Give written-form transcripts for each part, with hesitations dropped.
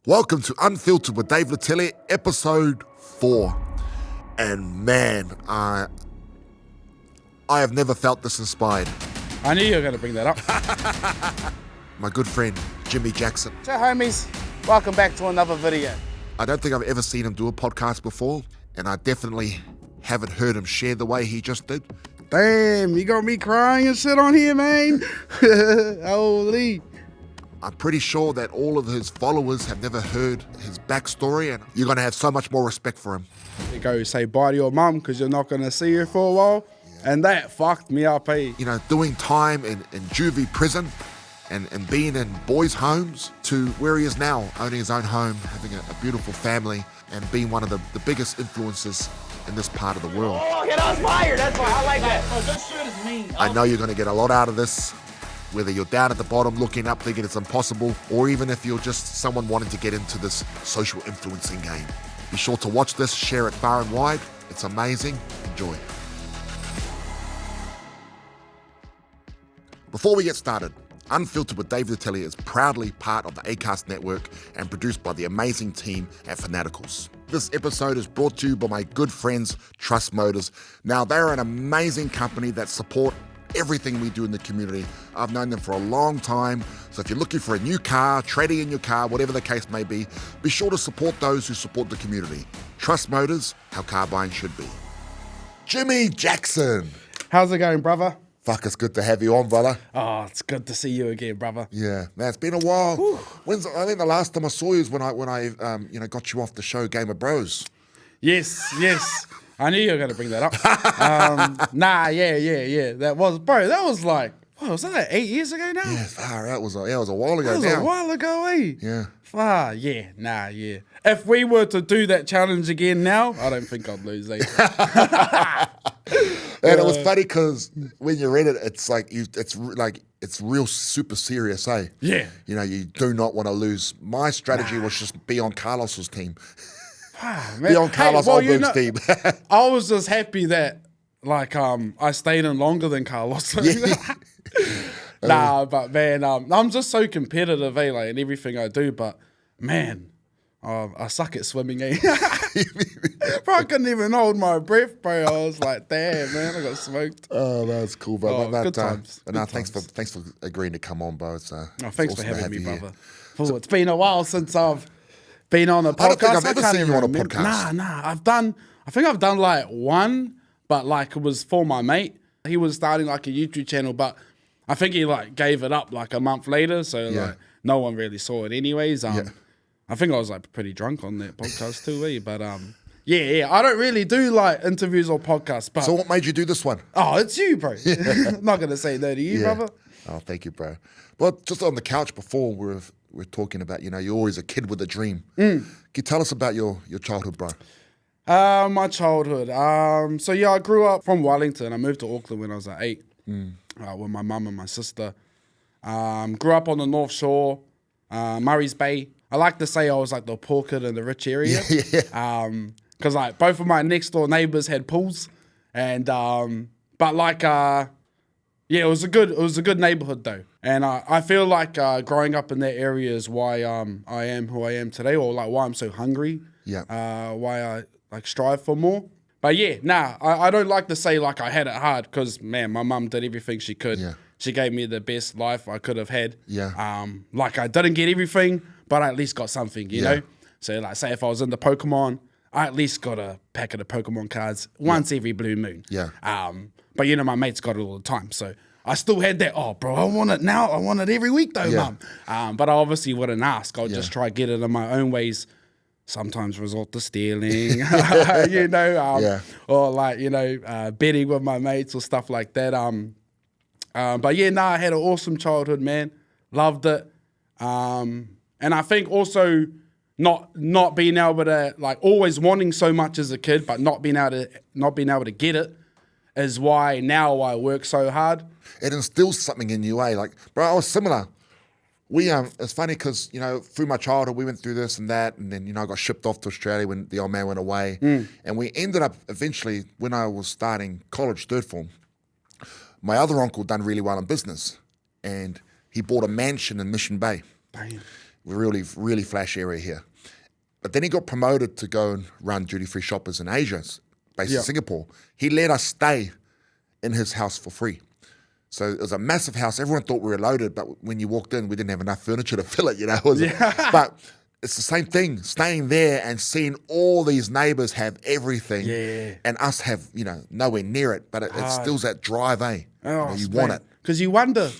Welcome to Unfiltered with Dave Latelli, episode 4. And man, I have never felt this inspired. I knew you were going to bring that up. My good friend, Jimi Jackson. So homies, welcome back to another video. I don't think I've ever seen him do a podcast before, and I definitely haven't heard him share the way he just did. Damn, you got me crying and shit on here, man. Holy. I'm pretty sure that all of his followers have never heard his backstory, and you're going to have so much more respect for him. You go say bye to your mum because you're not going to see her for a while. Yeah. And that fucked me up, eh? You know, doing time in Juvie prison and being in boys' homes to where he is now, owning his own home, having a beautiful family, and being one of the biggest influences in this part of the world. Oh, get us fired. That's why I like that. Oh, this shirt is mean. I know you're going to get a lot out of this, whether you're down at the bottom looking up thinking it's impossible, or even if you're just someone wanting to get into this social influencing game. Be sure to watch this, share it far and wide. It's amazing. Enjoy. Before we get started, Unfiltered with Dave Latelli is proudly part of the Acast network and produced by the amazing team at Fanaticals. This episode is brought to you by my good friends, Trust Motors. Now, they're an amazing company that support everything we do in the community. I've known them for a long time, so if you're looking for a new car, trading in your car, whatever the case may be sure to support those who support the community. Trust Motors, how car buying should be. Jimi Jackson. How's it going, brother? Fuck, it's good to have you on, brother. Oh, it's good to see you again, brother. Yeah, man, it's been a while. Whew. I think the last time I saw you is when I got you off the show Game of Bros. Yes. I knew you were going to bring that up. Yeah. That was like, what, was that like 8 years ago now? Yeah, far out. It was a while ago. That was now. a while ago, eh? Yeah. Yeah. If we were to do that challenge again now, I don't think I'd lose, eh? And it was funny because when you read it, it's real super serious, eh? Yeah. You know, you do not want to lose. My strategy was just be on Carlos's team. Be on Carlos Alberg's team. I was just happy that I stayed in longer than Carlos. But man, I'm just so competitive, eh? Like in everything I do, but man, I suck at swimming, eh? Bro, I couldn't even hold my breath, bro. I was like, damn, man, I got smoked. Oh, that's cool, bro. Good times. Thanks for agreeing to come on, bro. It's thanks awesome for having me, you brother. Oh, it's been a while since I've been on a podcast. I don't think I've ever seen you on a podcast. Nah. I think I've done like one, but like it was for my mate. He was starting like a YouTube channel, but I think he like gave it up like a month later, so like no one really saw it anyways. I think I was like pretty drunk on that podcast too, eh? But yeah. I don't really do like interviews or podcasts. But so what made you do this one? Oh, it's you, bro. I'm not gonna say no to you, brother. Oh, thank you, bro. Well, just on the couch before we're talking about, you're always a kid with a dream. Can you tell us about your childhood, bro? My childhood. I grew up from Wellington. I moved to Auckland when I was like 8 with my mum and my sister. Grew up on the North Shore, Murray's Bay. I like to say I was like the poor kid in the rich area. Because like both of my next door neighbors had pools, and it was a good neighborhood though. And I feel like growing up in that area is why I am who I am today, or like why I'm so hungry. Yeah. Why I like strive for more. But I don't like to say like I had it hard, because man, my mum did everything she could. Yeah. She gave me the best life I could have had. Yeah. Like I didn't get everything, but I at least got something, you know? So like say if I was into Pokemon, I at least got a packet of Pokemon cards once every blue moon. Yeah. But my mates got it all the time. So I still had that, oh bro, I want it now. I want it every week though, mum. But I obviously wouldn't ask. I'll just try to get it in my own ways. Sometimes resort to stealing, or like, betting with my mates or stuff like that. I had an awesome childhood, man. Loved it. And I think also not being able to, like, always wanting so much as a kid, but not being able to get it is why now I work so hard. It instills something in you, eh? Like, bro, I was similar. It's funny because, through my childhood, we went through this and that, and then, I got shipped off to Australia when the old man went away. And we ended up eventually, when I was starting college, third form, my other uncle done really well in business, and he bought a mansion in Mission Bay. Damn. really, really flash area here. But then he got promoted to go and run duty-free shoppers in Asia, based in Singapore. He let us stay in his house for free. So it was a massive house. Everyone thought we were loaded, but when you walked in, we didn't have enough furniture to fill it, you know. But it's the same thing, staying there and seeing all these neighbours have everything and us have, you know, nowhere near it. But it's still that drive, eh? You want it. Because you wonder,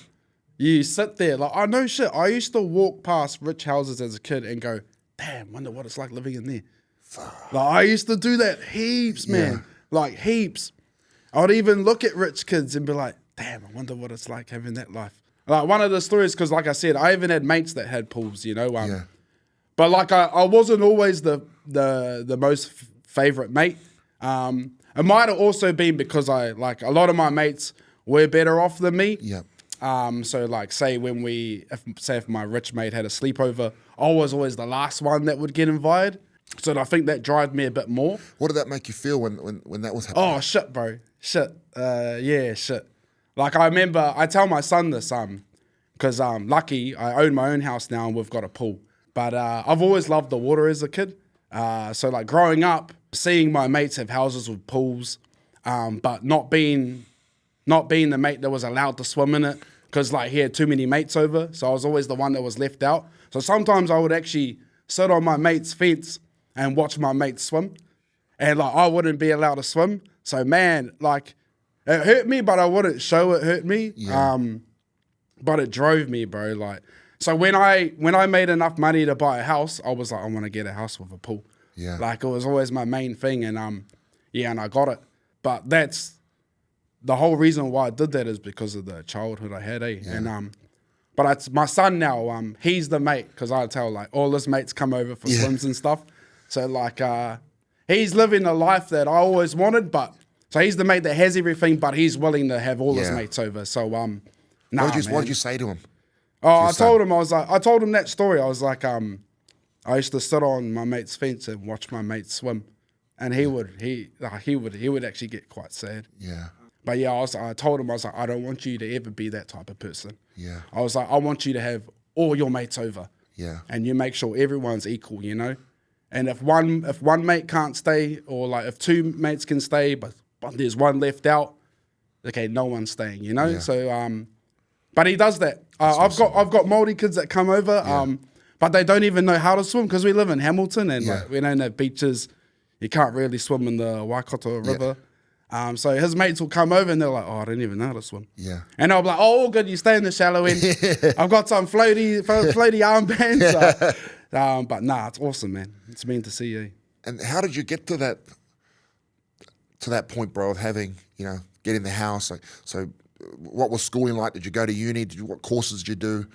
you sit there, like, I know shit. I used to walk past rich houses as a kid and go, damn, wonder what it's like living in there. Like, I used to do that heaps, man. Like, heaps. I would even look at rich kids and be like, damn, I wonder what it's like having that life. Like, one of the stories, because like I said, I even had mates that had pools, you know. But like, I wasn't always the most favourite mate. It might have also been because a lot of my mates were better off than me. So like, say if my rich mate had a sleepover, I was always the last one that would get invited. So I think that drove me a bit more. What did that make you feel when that was happening? Oh, shit, bro. Shit. Shit. Like, I remember, I tell my son this, because lucky, I own my own house now and we've got a pool. But I've always loved the water as a kid. So like growing up, seeing my mates have houses with pools, but not being the mate that was allowed to swim in it, because like he had too many mates over. So I was always the one that was left out. So sometimes I would actually sit on my mate's fence and watch my mates swim. And like, I wouldn't be allowed to swim. So man, like, it hurt me, but I wouldn't show it hurt me. But it drove me, bro. Like, so when I made enough money to buy a house, I was like, I want to get a house with a pool. Like, it was always my main thing, and and I got it. But that's the whole reason why I did that is because of the childhood I had, And but it's my son now. He's the mate, because I tell like all his mates come over for swims and stuff. So like, he's living the life that I always wanted, but. So he's the mate that has everything, but he's willing to have all his mates over. So what did you say to him? Oh, I told him that story. I was like, I used to sit on my mate's fence and watch my mates swim, and he would actually get quite sad. But I told him, I was like, I don't want you to ever be that type of person. I was like, I want you to have all your mates over. And you make sure everyone's equal, you know. And if one mate can't stay, or like if two mates can stay, but there's one left out, okay, no one's staying, you know? So, but he does that. I've got Māori kids that come over, but they don't even know how to swim, because we live in Hamilton and like, we don't have beaches. You can't really swim in the Waikato River. So his mates will come over and they're like, oh, I don't even know how to swim. And I'll be like, oh, all good, you stay in the shallow end. I've got some floaty armbands. But nah, it's awesome, man. It's mean to see you. And how did you get to that point, bro, of having, you know, getting the house? Like, so what was schooling like? Did you go to uni? What courses did you do?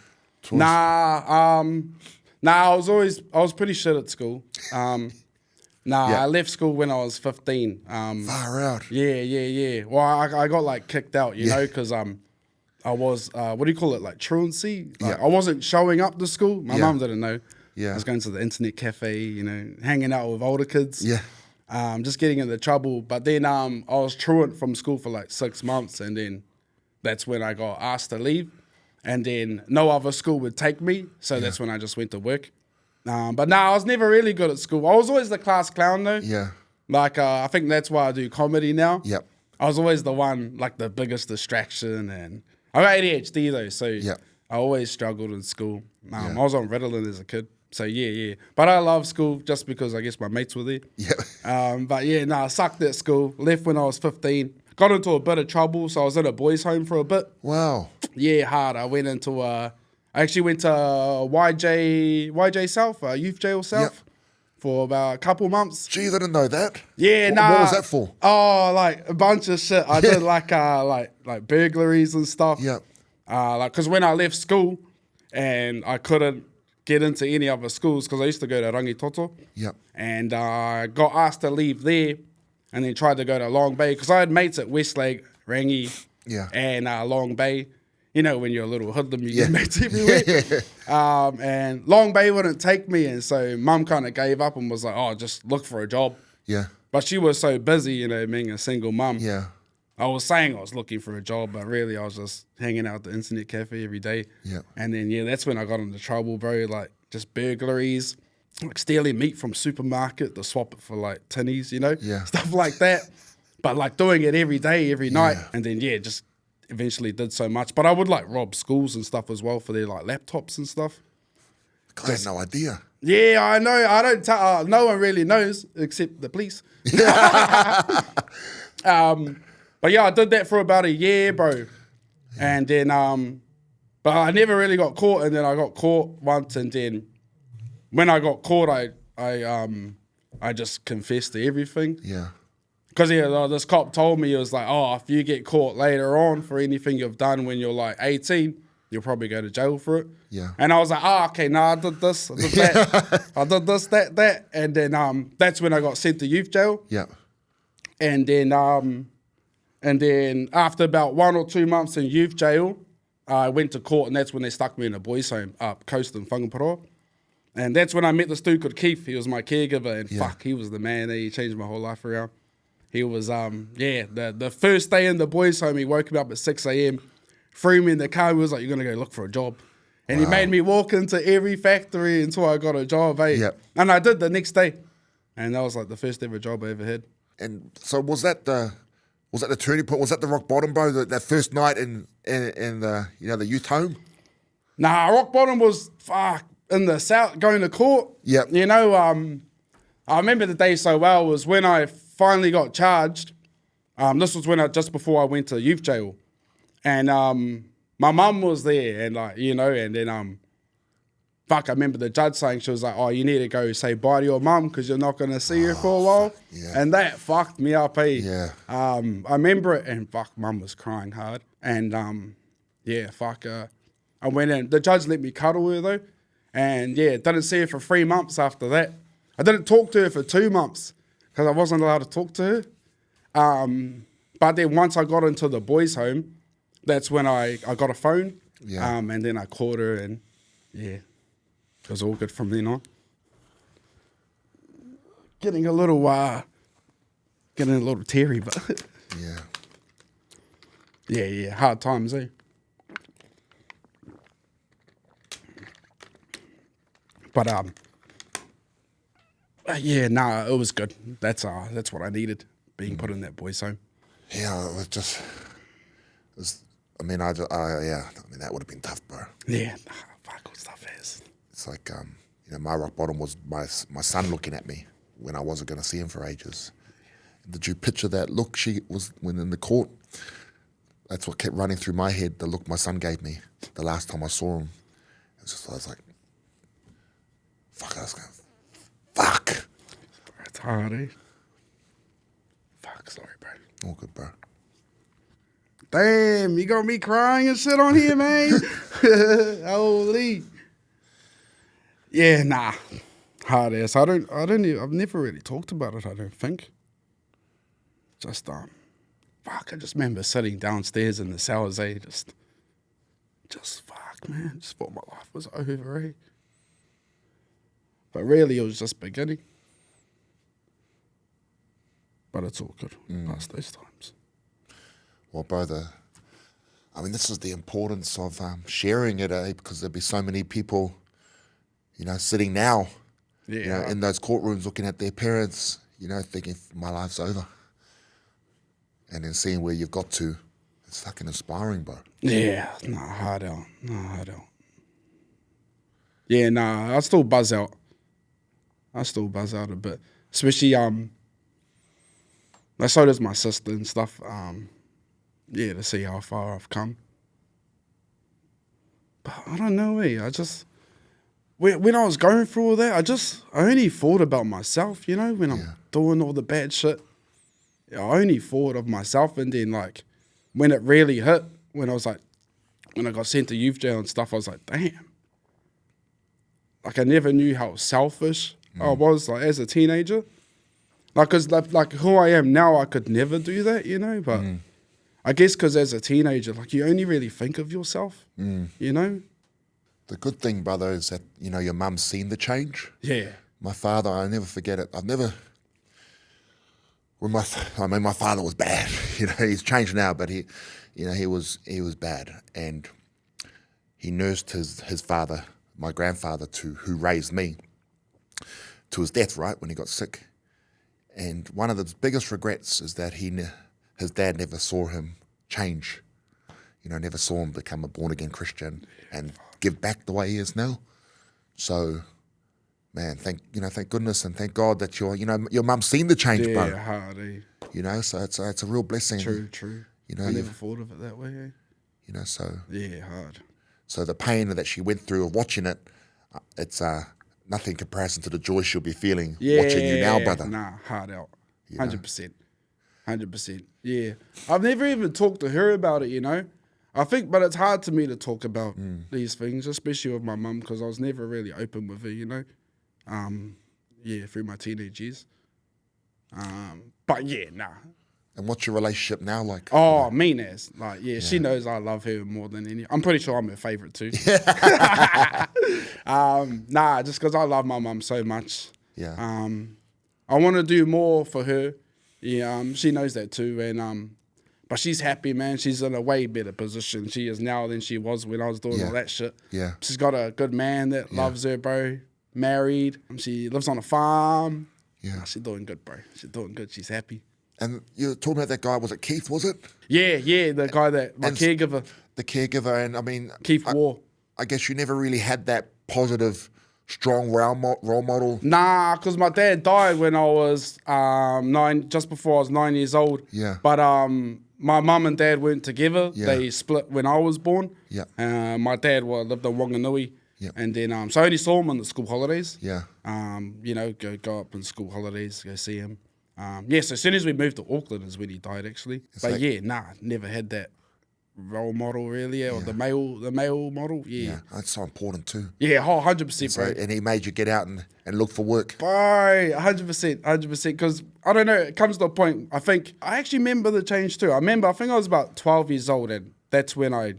I was pretty shit at school. I left school when I was 15. Far out. Yeah. Well, I got like kicked out, you know, because I was, what do you call it, like truancy? Like, I wasn't showing up to school. My mum didn't know. I was going to the internet cafe, you know, hanging out with older kids. Just getting into trouble. But then I was truant from school for like 6 months, and then that's when I got asked to leave. And then no other school would take me, so that's when I just went to work. But I was never really good at school. I was always the class clown though. Like, I think that's why I do comedy now. I was always the one, like the biggest distraction, and I got ADHD though, so I always struggled in school. I was on Ritalin as a kid. So but I love school just because I guess my mates were there. But I sucked at school. Left when I was 15. Got into a bit of trouble, so I was in a boys' home for a bit. Wow. Hard. I went into I actually went to YJ South, Youth Jail South, for about a couple months. Geez, I didn't know that. What was that for? Oh, like a bunch of shit. I did like burglaries and stuff. Like, because when I left school and I couldn't get into any other schools, because I used to go to Rangitoto. And I got asked to leave there and then tried to go to Long Bay, because I had mates at Westlake, Rangi, and Long Bay. You know, when you're a little hoodlum, you get mates everywhere. And Long Bay wouldn't take me, and so Mum kind of gave up and was like, oh, just look for a job. But she was so busy, you know, being a single mum. I was saying I was looking for a job, but really I was just hanging out at the internet cafe every day. And then, that's when I got into trouble, bro. Like, just burglaries, like stealing meat from supermarket to swap it for like tinnies, you know, stuff like that. But like doing it every day, every night, and then just eventually did so much. But I would like rob schools and stuff as well for their like laptops and stuff. I had no idea. Yeah, I know. I don't tell. No one really knows except the police. But yeah, I did that for about a year, bro. And then, but I never really got caught. And then I got caught once. And then when I got caught, I just confessed to everything. Yeah. Because this cop told me, he was like, oh, if you get caught later on for anything you've done when you're like 18, you'll probably go to jail for it. Yeah. And I was like, okay, I did this, I did that, I did this, that. And then that's when I got sent to youth jail. Yeah. And then after about 1 or 2 months in youth jail, I went to court, and that's when they stuck me in a boys' home up coast in Whangaparoa. And that's when I met this dude called Keith. He was my caregiver, and fuck, he was the man. He changed my whole life around. He was, the first day in the boys' home, he woke me up at 6 a.m., threw me in the car, he was like, you're going to go look for a job. And he made me walk into every factory until I got a job, eh? Yep. And I did the next day. And that was like the first ever job I ever had. And so was that the turning point? Was that the rock bottom, bro? That first night in the the youth home? Nah, rock bottom was in the south going to court. Yep. You know, I remember the day so well was when I finally got charged. This was just before I went to youth jail, and my mum was there, and and then I remember the judge saying, she was like, oh, you need to go say bye to your mum because you're not going to see her for a while. Yeah. And that fucked me up, eh? Yeah. I remember it, and mum was crying hard. And I went in. The judge let me cuddle her though. And didn't see her for 3 months after that. I didn't talk to her for 2 months because I wasn't allowed to talk to her. But then once I got into the boys' home, that's when I got a phone. Yeah. And then I called her, and it was all good from then on. Getting a little teary, but Yeah. hard times, eh? But it was good. That's what I needed, being put in that boys' home. Yeah, that would have been tough, bro. Yeah, fuck, what stuff is. It's like, my rock bottom was my son looking at me when I wasn't going to see him for ages. Did you picture that look she was when in the court? That's what kept running through my head, the look my son gave me the last time I saw him. I was like, fuck, I was going, fuck. It's hard, eh? Fuck, sorry, bro. All good, bro. Damn, you got me crying and shit on here, man. Holy. Yeah, nah. Hard ass. I've never really talked about it, I don't think. Just, I just remember sitting downstairs in the cellars, eh? Just fuck, man. Just thought my life was over, eh? But really, it was just beginning. But it's all good past those times. Well, bro, this is the importance of sharing it, eh? Because there'll be so many people, sitting now, in those courtrooms looking at their parents, thinking my life's over. And then seeing where you've got to, it's fucking inspiring, bro. Yeah, hard out. Yeah, I still buzz out. A bit. Especially, so does my sister and stuff. To see how far I've come. But I don't know, when I was going through all that, I only thought about myself, when I'm doing all the bad shit. I only thought of myself, and then when it really hit, when I got sent to youth jail and stuff, I was like, damn. I never knew how selfish I was, as a teenager. Cause who I am now, I could never do that, but I guess because as a teenager, you only really think of yourself, The good thing, brother, is that, your mum's seen the change. Yeah. My father, I'll never forget it. My father was bad. He's changed now, but he was bad, and he nursed his father my grandfather who raised me to his death, right, when he got sick. And one of the biggest regrets is that his dad never saw him change. Never saw him become a born-again Christian and give back the way he is now. So, man, thank goodness and thank God that your mum's seen the change, bro. Yeah, hard, eh? So it's a real blessing. True. I never thought of it that way, eh? So. Yeah, hard. So the pain that she went through of watching it, it's nothing in comparison to the joy she'll be feeling watching you now, brother. Nah, hard out. 100%. 100%. Yeah. I've never even talked to her about it, I think, but it's hard to me to talk about these things, especially with my mum, because I was never really open with her, through my teenage years. But yeah, nah. And what's your relationship now like? Oh, mean as. Like, she knows I love her more than any. I'm pretty sure I'm her favourite too. Nah, just because I love my mum so much. Yeah. I want to do more for her. Yeah, she knows that too, and but she's happy, man. She's in a way better position she is now than she was when I was doing all that shit. Yeah. She's got a good man that loves her, bro. Married. She lives on a farm. Yeah. She's doing good, bro. She's doing good. She's happy. And you're talking about that guy, was it Keith, was it? Yeah, the guy that, my caregiver. The caregiver, and I mean... Keith War. I guess you never really had that positive, strong role model. Nah, because my dad died when I was just before I was 9 years old. Yeah. But my mum and dad weren't together. Yeah. They split when I was born. Yeah. My dad lived in Wanganui. Yeah. And then, so I only saw him on the school holidays. Yeah. Go up in school holidays, go see him. So as soon as we moved to Auckland is when he died, actually. Never had that role model, really, or the male model. Yeah. That's so important too. Yeah, 100%, bro. And he made you get out and look for work. Bro, 100%, because, I don't know, it comes to a point, I actually remember the change too. I think I was about 12 years old, and that's when I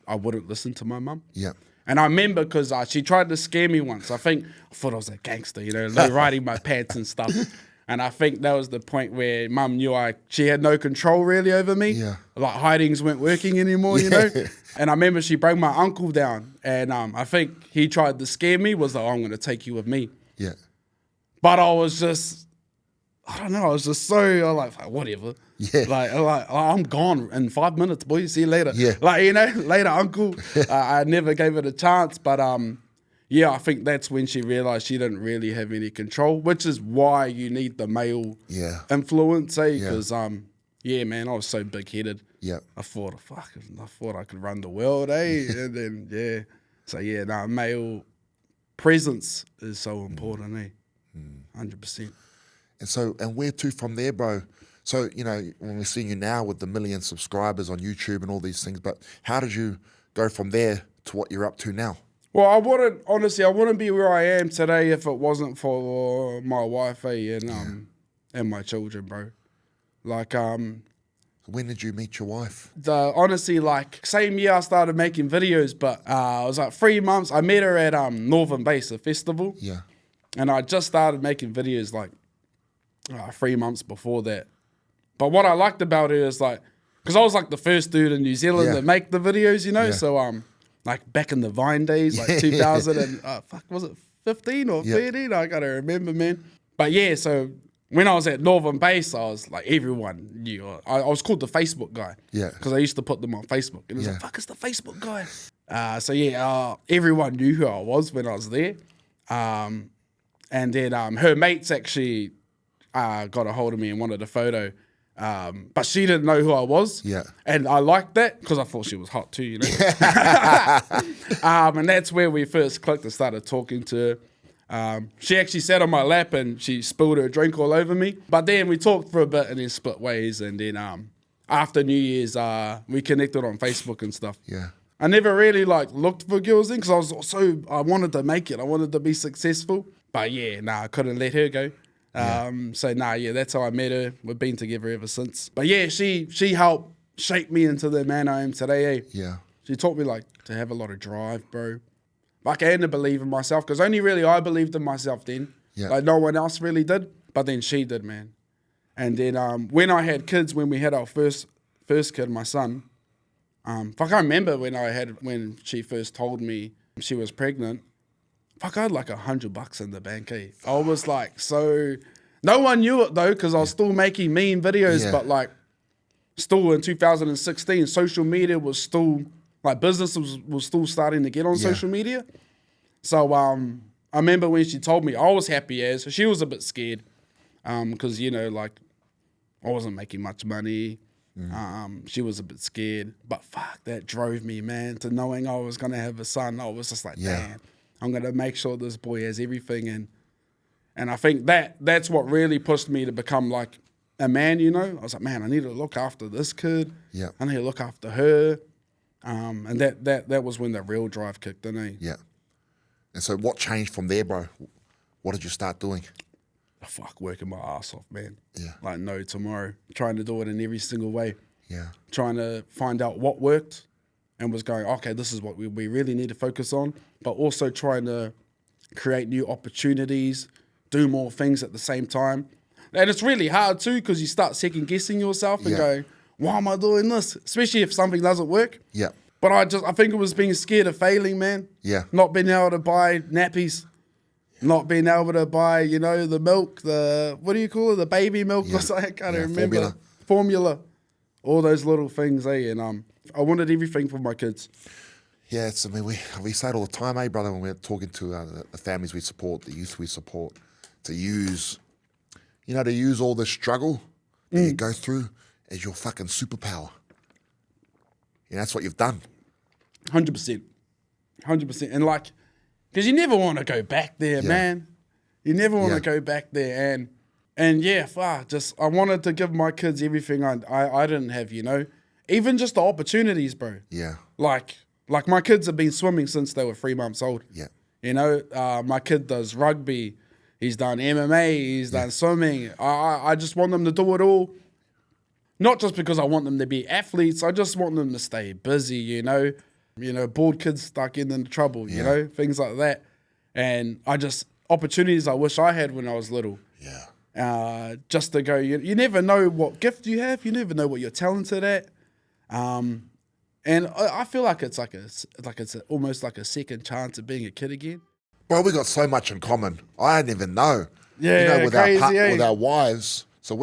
wouldn't listen to my mum. Yeah. And I remember because she tried to scare me once. I thought I was a gangster, low riding my pants and stuff. And I think that was the point where mum knew she had no control really over me. Yeah. Like hidings weren't working anymore, And I remember she brought my uncle down, and I think he tried to scare me, was like, I'm going to take you with me. Yeah. But I was just, I don't know, I was just so, like whatever. Yeah. Like, I'm gone in 5 minutes, boy. See you later. Yeah. Later, uncle. I never gave it a chance, but I think that's when she realised she didn't really have any control, which is why you need the male influence, because, man, I was so big-headed. Yeah. I thought I could run the world, and then, So, male presence is so important, 100%. And where to from there, bro? So, when we're seeing you now with the 1 million subscribers on YouTube and all these things, but how did you go from there to what you're up to now? Well, I wouldn't be where I am today if it wasn't for my wife, and my children, bro. Like, when did you meet your wife? Honestly, same year I started making videos, but it was like 3 months. I met her at Northern Base, a festival. Yeah. And I just started making videos 3 months before that. But what I liked about it is because I was the first dude in New Zealand to make the videos, Yeah. So back in the Vine days, 2000 and was it 15 or 13? I gotta remember, man. But so when I was at Northern Base, I was everyone knew. I was called the Facebook guy. Yeah. Because I used to put them on Facebook. And it was fuck, it's the Facebook guy. Everyone knew who I was when I was there. And then her mates actually got a hold of me and wanted a photo. But she didn't know who I was. Yeah. And I liked that because I thought she was hot too, And that's where we first clicked and started talking to her. She actually sat on my lap and she spilled her drink all over me. But then we talked for a bit and then split ways. And then after New Year's, we connected on Facebook and stuff. Yeah. I never really looked for girls then because I wanted to make it. I wanted to be successful. But I couldn't let her go. That's how I met her. We've been together ever since. But she helped shape me into the man I am today. Yeah. She taught me to have a lot of drive, bro. And to believe in myself, because only really I believed in myself then. Yeah. No one else really did. But then she did, man. And then when I had kids, when we had our first kid, my son, I can't remember when she first told me she was pregnant. Fuck, I had like $100 in the bank, eh? I was like, so... No one knew it though, because I was still making mean videos, but like, still in 2016, social media was still, like business was still starting to get on social media. So I remember when she told me, I was happy as, she was a bit scared, because, you know, like, I wasn't making much money. She was a bit scared, but fuck, that drove me, man, to knowing I was going to have a son. I was just like, damn, I'm going to make sure this boy has everything. And I think that's what really pushed me to become like a man, you know. I was like, man, I need to look after this kid. Yeah. I need to look after her. And that was when the real drive kicked in, eh? Yeah. And so what changed from there, bro? What did you start doing? Fuck, working my ass off, man. Yeah. Like no tomorrow. Trying to do it in every single way. Yeah. Trying to find out what worked and was going, okay, this is what we really need to focus on. But also trying to create new opportunities, do more things at the same time. And it's really hard too, because you start second guessing yourself and going, why am I doing this? Especially if something doesn't work. Yeah. But I think it was being scared of failing, man. Yeah. Not being able to buy nappies. Not being able to buy, you know, the milk, what do you call it? The baby milk or something? I can't remember. Formula. All those little things, eh? And I wanted everything for my kids. Yeah, I mean, we say it all the time, eh, brother, when we're talking to the families we support, the youth we support, to use all the struggle that you go through as your fucking superpower. And that's what you've done. 100%. 100%. And like, because you never want to go back there, man. You never want to go back there. And yeah, I wanted to give my kids everything I didn't have, you know. Even just the opportunities, bro. Yeah. Like my kids have been swimming since they were 3 months old. Yeah. You know, my kid does rugby. He's done MMA. He's done swimming. I just want them to do it all. Not just because I want them to be athletes. I just want them to stay busy, you know. You know, bored kids start getting into trouble, you know, things like that. And opportunities I wish I had when I was little. Yeah. Just to go, you never know what gift you have. You never know what you're talented at. And I feel like it's almost like a second chance of being a kid again. Bro, we got so much in common. I didn't even know. Yeah, you know, with crazy, with our wives. So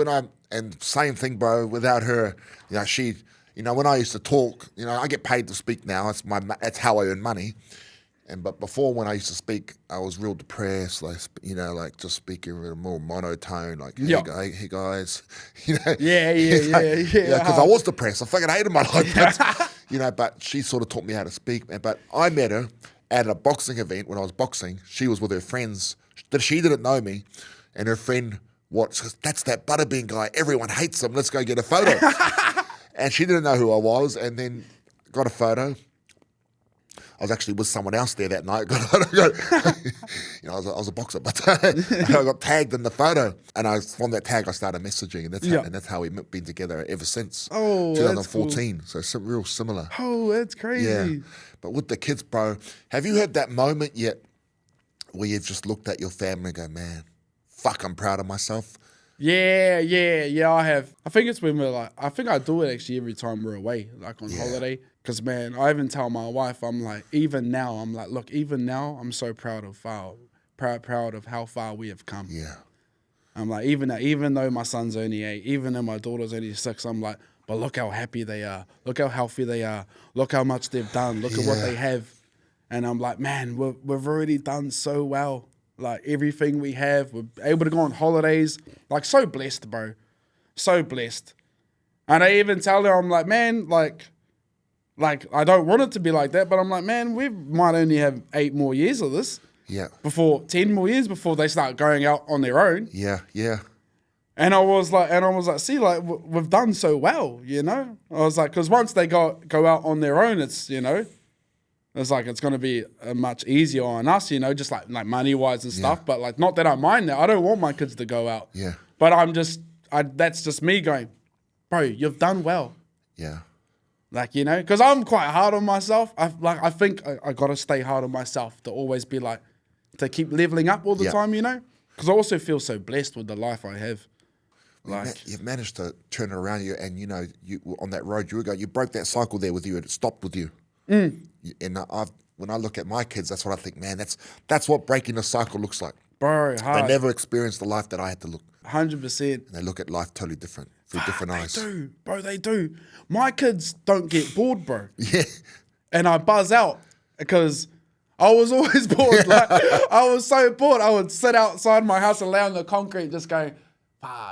and same thing, bro, without her, you know, when I used to talk, you know, I get paid to speak now. That's how I earn money. But before, when I used to speak, I was real depressed, like, you know, like just speaking in a more monotone, like, hey guys, you know. Yeah. Because I was depressed. I fucking hated my life. But, you know, but she sort of taught me how to speak. But I met her at a boxing event when I was boxing. She was with her friends. She didn't know me. And her friend, says, that's that Butterbean guy. Everyone hates him. Let's go get a photo. And she didn't know who I was. And then got a photo. I was actually with someone else there that night. You know, I was a boxer, but I got tagged in the photo. And from that tag, I started messaging. And that's how we've been together ever since. Oh, 2014. That's cool. So real similar. Oh, that's crazy. Yeah. But with the kids, bro, have you had that moment yet where you've just looked at your family and go, man, fuck, I'm proud of myself? Yeah, I have. I think it's when I think I do it actually every time we're away, like on holiday. Because, man, I even tell my wife, I'm like, look, even now, I'm so proud of how far we have come. Yeah. I'm like, even though my son's only 8, even though my daughter's only 6, I'm like, but look how happy they are. Look how healthy they are. Look how much they've done. Look at what they have. And I'm like, man, we've already done so well. Like, everything we have, we're able to go on holidays. Like, so blessed, bro. So blessed. And I even tell her, I'm like, man, like I don't want it to be like that, but I'm like, man, we might only have 8 more years of this. Yeah. 10 more years before they start going out on their own. Yeah. And I was like, see, like, we've done so well, you know? I was like, because once they go out on their own, it's, you know, it's like, it's going to be much easier on us, you know, just like money-wise and stuff. But like, not that I mind that. I don't want my kids to go out. Yeah. But that's just me going, bro, you've done well. Yeah. Like, you know, because I'm quite hard on myself. I think I got to stay hard on myself to always be like, to keep leveling up all the time, you know? Because I also feel so blessed with the life I have. Like, you've managed to turn it around, and you on that road you were going, you broke that cycle there with you, and it stopped with you. And when I look at my kids, that's what I think, man, that's what breaking the cycle looks like. Bro, hard. They never experienced the life that I had to look. 100%. And they look at life totally different, through different eyes. They do, bro, they do. My kids don't get bored, bro. Yeah. And I buzz out because I was always bored. Like, I was so bored. I would sit outside my house and lay on the concrete just going,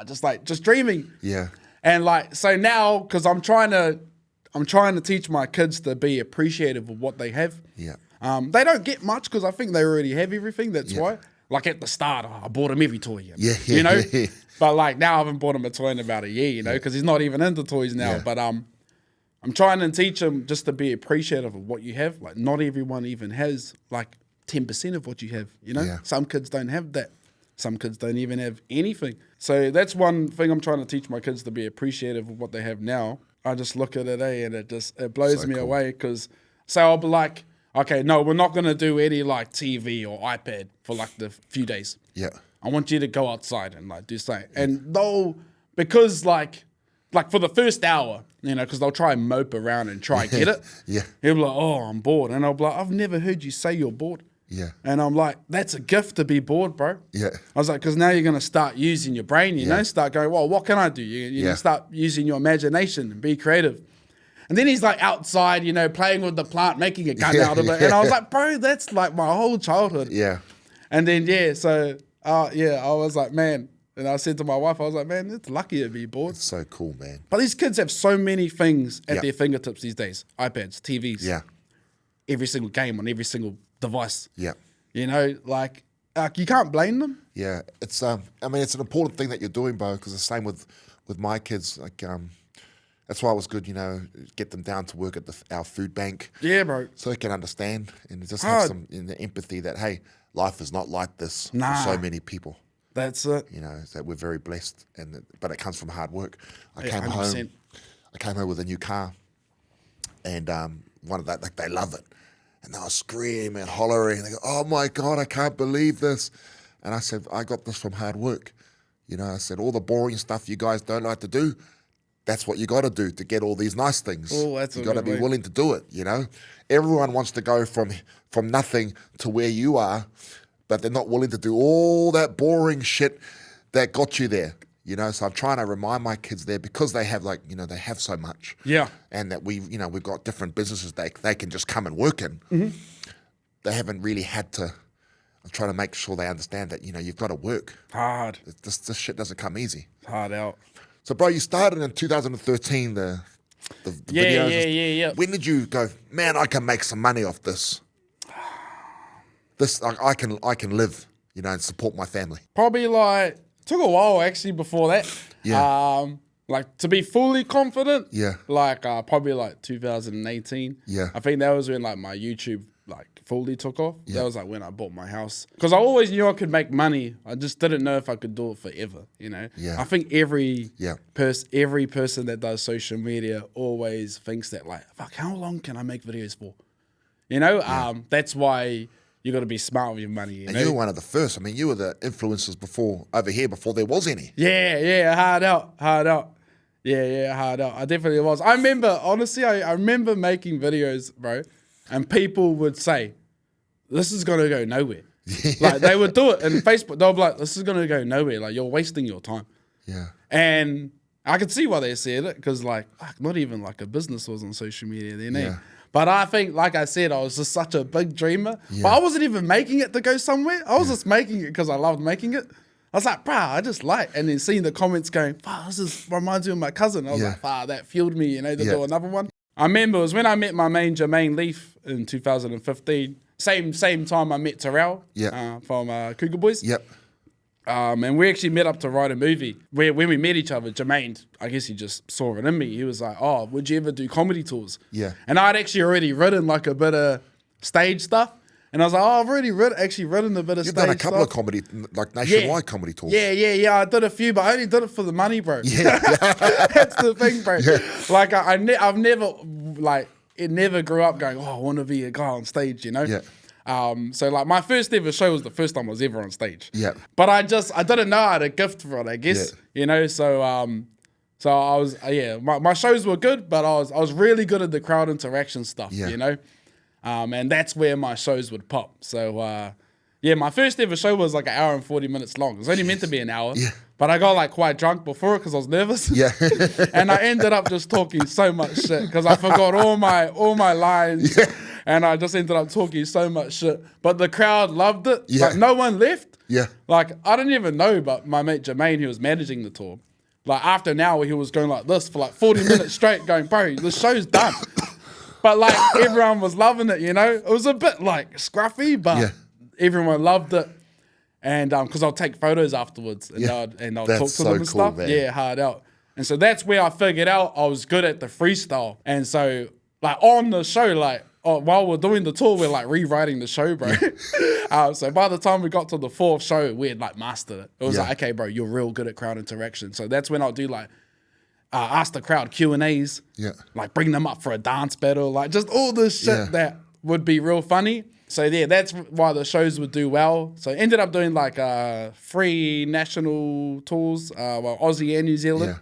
just dreaming. Yeah. And like, so now, because I'm trying to teach my kids to be appreciative of what they have. Yeah. They don't get much because I think they already have everything. That's why. Like at the start, I bought him every toy. You know? Yeah. But like now I haven't bought him a toy in about a year, you know, because he's not even into toys now. Yeah. But I'm trying to teach him just to be appreciative of what you have. Like not everyone even has like 10% of what you have, you know? Yeah. Some kids don't have that. Some kids don't even have anything. So that's one thing I'm trying to teach my kids, to be appreciative of what they have now. I just look at it, and it blows So me cool. away because, so I'll be like, okay, no, we're not going to do any like TV or iPad for like the few days. Yeah. I want you to go outside and like do something. And they'll, because like for the first hour, you know, because they'll try and mope around and try and get it. Yeah. He'll be like, oh, I'm bored. And I'll be like, I've never heard you say you're bored. Yeah. And I'm like, that's a gift to be bored, bro. Yeah. I was like, because now you're going to start using your brain, you know, start going, well, what can I do? You know, start using your imagination and be creative. And then he's like outside, you know, playing with the plant, making a gun out of it. And I was like, bro, that's like my whole childhood. Yeah. And then, I was like, man. And I said to my wife, I was like, man, it's lucky to be bored. It's so cool, man. But these kids have so many things at their fingertips these days. iPads, TVs. Yeah. Every single game on every single device. Yeah. You know, like you can't blame them. Yeah. It's I mean, it's an important thing that you're doing, bro, because the same with my kids. Like that's why it was good, you know, get them down to work at our food bank. Yeah, bro. So they can understand and just Hard. have some empathy that, hey, life is not like this for so many people. That's it. You know, that we're very blessed, but it comes from hard work. I came 100%. home with a new car, and one of that, like, they love it, and they were screaming and hollering. And they go, "Oh my God, I can't believe this!" And I said, "I got this from hard work." You know, I said, all the boring stuff you guys don't like to do, that's what you got to do to get all these nice things. Oh, that's you a got to good be way. willing to do it. You know, everyone wants to go from nothing to where you are, but they're not willing to do all that boring shit that got you there. You know, so I'm trying to remind my kids there, because they have, like, you know, they have so much. Yeah. And that we've got different businesses they can just come and work in. Mm-hmm. They haven't really had to. I'm trying to make sure they understand that, you know, you've got to work. Hard. This shit doesn't come easy. Hard out. So, bro, you started in 2013, the videos. Yeah. When did you go, man, I can make some money off this? I can live, you know, and support my family. Probably like, took a while actually before that. Yeah. Like to be fully confident. Yeah. Like probably like 2018. Yeah. I think that was when like my YouTube like fully took off. Yeah. That was like when I bought my house. Because I always knew I could make money. I just didn't know if I could do it forever, you know? Yeah. I think every Yeah. person that does social media always thinks that like, fuck, how long can I make videos for? You know? That's why you got to be smart with your money, you And know? you were one of the first. I mean, you were the influencers over here before there was any. Yeah, hard out. Yeah, hard out. I definitely was. I remember, honestly, I remember making videos, bro, and people would say, this is going to go nowhere. Like, they would do it in Facebook. They'll be like, this is going to go nowhere. Like, you're wasting your time. Yeah. And I could see why they said it, because, like, not even, like, a business was on social media then, Yeah. But I think, like I said, I was just such a big dreamer. Yeah. But I wasn't even making it to go somewhere. I was just making it because I loved making it. I was like, I just like, and then seeing the comments going, this reminds me of my cousin. I was like, that fueled me, you know, to do another one. I remember it was when I met my main Jermaine Leaf in 2015. Same time I met Terrell from Cougar Boys. Yep. And we actually met up to write a movie. When we met each other, Jermaine, I guess he just saw it in me. He was like, "Oh, would you ever do comedy tours?" Yeah. And I'd actually already written like a bit of stage stuff. And I was like, "Oh, I've already written a bit of You've stage done a couple stuff." of comedy, like nationwide comedy tours. Yeah. I did a few, but I only did it for the money, bro. Yeah. That's the thing, bro. Yeah. Like I've never, like, it never grew up going, "Oh, I want to be a guy on stage," you know? Yeah. So like my first ever show was the first time I was ever on stage. Yeah. But I didn't know I had a gift for it, I guess. Yeah. You know, so I was my shows were good, but I was really good at the crowd interaction stuff, Yeah. you know. And that's where my shows would pop. So, yeah, my first ever show was like 1 hour and 40 minutes long. It was only meant to be an hour. Yeah. But I got like quite drunk before it because I was nervous. Yeah. And I ended up just talking so much shit because I forgot all my lines. Yeah. And I just ended up talking so much shit. But the crowd loved it. Yeah. Like no one left. Yeah. Like I didn't even know, but my mate Jimi, he was managing the tour. Like after an hour, he was going like this for like 40 minutes straight going, bro, the show's done. But like everyone was loving it, you know? It was a bit like scruffy, but everyone loved it. And because I'll take photos afterwards and I'll talk to them and stuff. Man. Yeah, hard out. And so that's where I figured out I was good at the freestyle. And so like on the show, like while we're doing the tour, we're like rewriting the show, bro. So by the time we got to the 4th show, we had like mastered it. It was like, okay, bro, you're real good at crowd interaction. So that's when I'll do like ask the crowd Q&As, like bring them up for a dance battle, like just all this shit that would be real funny. So yeah, that's why the shows would do well. So I ended up doing like 3 national tours, well, Aussie and New Zealand.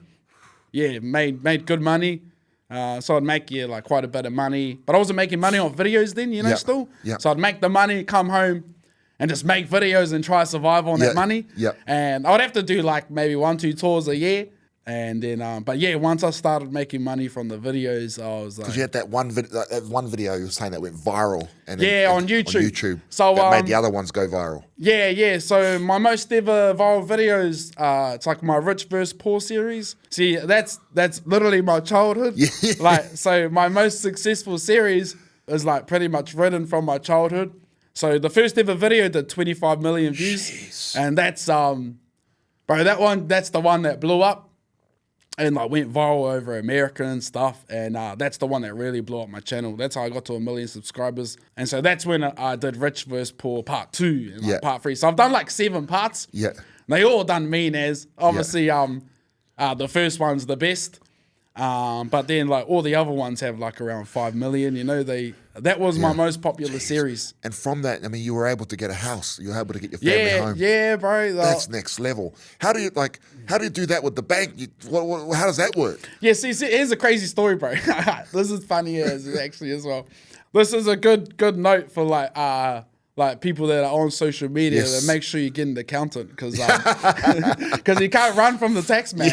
Yeah, made good money. So I'd make like quite a bit of money, but I wasn't making money off videos then, you know, still. So I'd make the money, come home, and just make videos and try to survive on that money. And I would have to do like maybe 1-2 tours a year. And then, but yeah, once I started making money from the videos, I was like, because you had that one video you were saying that went viral, and on YouTube. So that made the other ones go viral. Yeah. So my most ever viral videos, it's like my Rich vs Poor series. See, that's literally my childhood. Like, so my most successful series is like pretty much written from my childhood. So the first ever video did 25 million views, and that's bro, that's the one that blew up. And like went viral over America and stuff, and that's the one that really blew up my channel. That's how I got to 1 million subscribers, and so that's when I did Rich vs Poor Part 2 and like Part 3. So I've done like 7 parts. They all done mean as obviously. The first one's the best, but then like all the other ones have like around 5 million. You know, that was my most popular series. And from that, I mean, you were able to get a house. You were able to get your family home. Yeah, bro. That's next level. How do you do that with the bank? How does that work? Yeah, see, here's a crazy story, bro. This is funny as actually as well. This is a good note for like people that are on social media that make sure you get an accountant because you can't run from the tax man.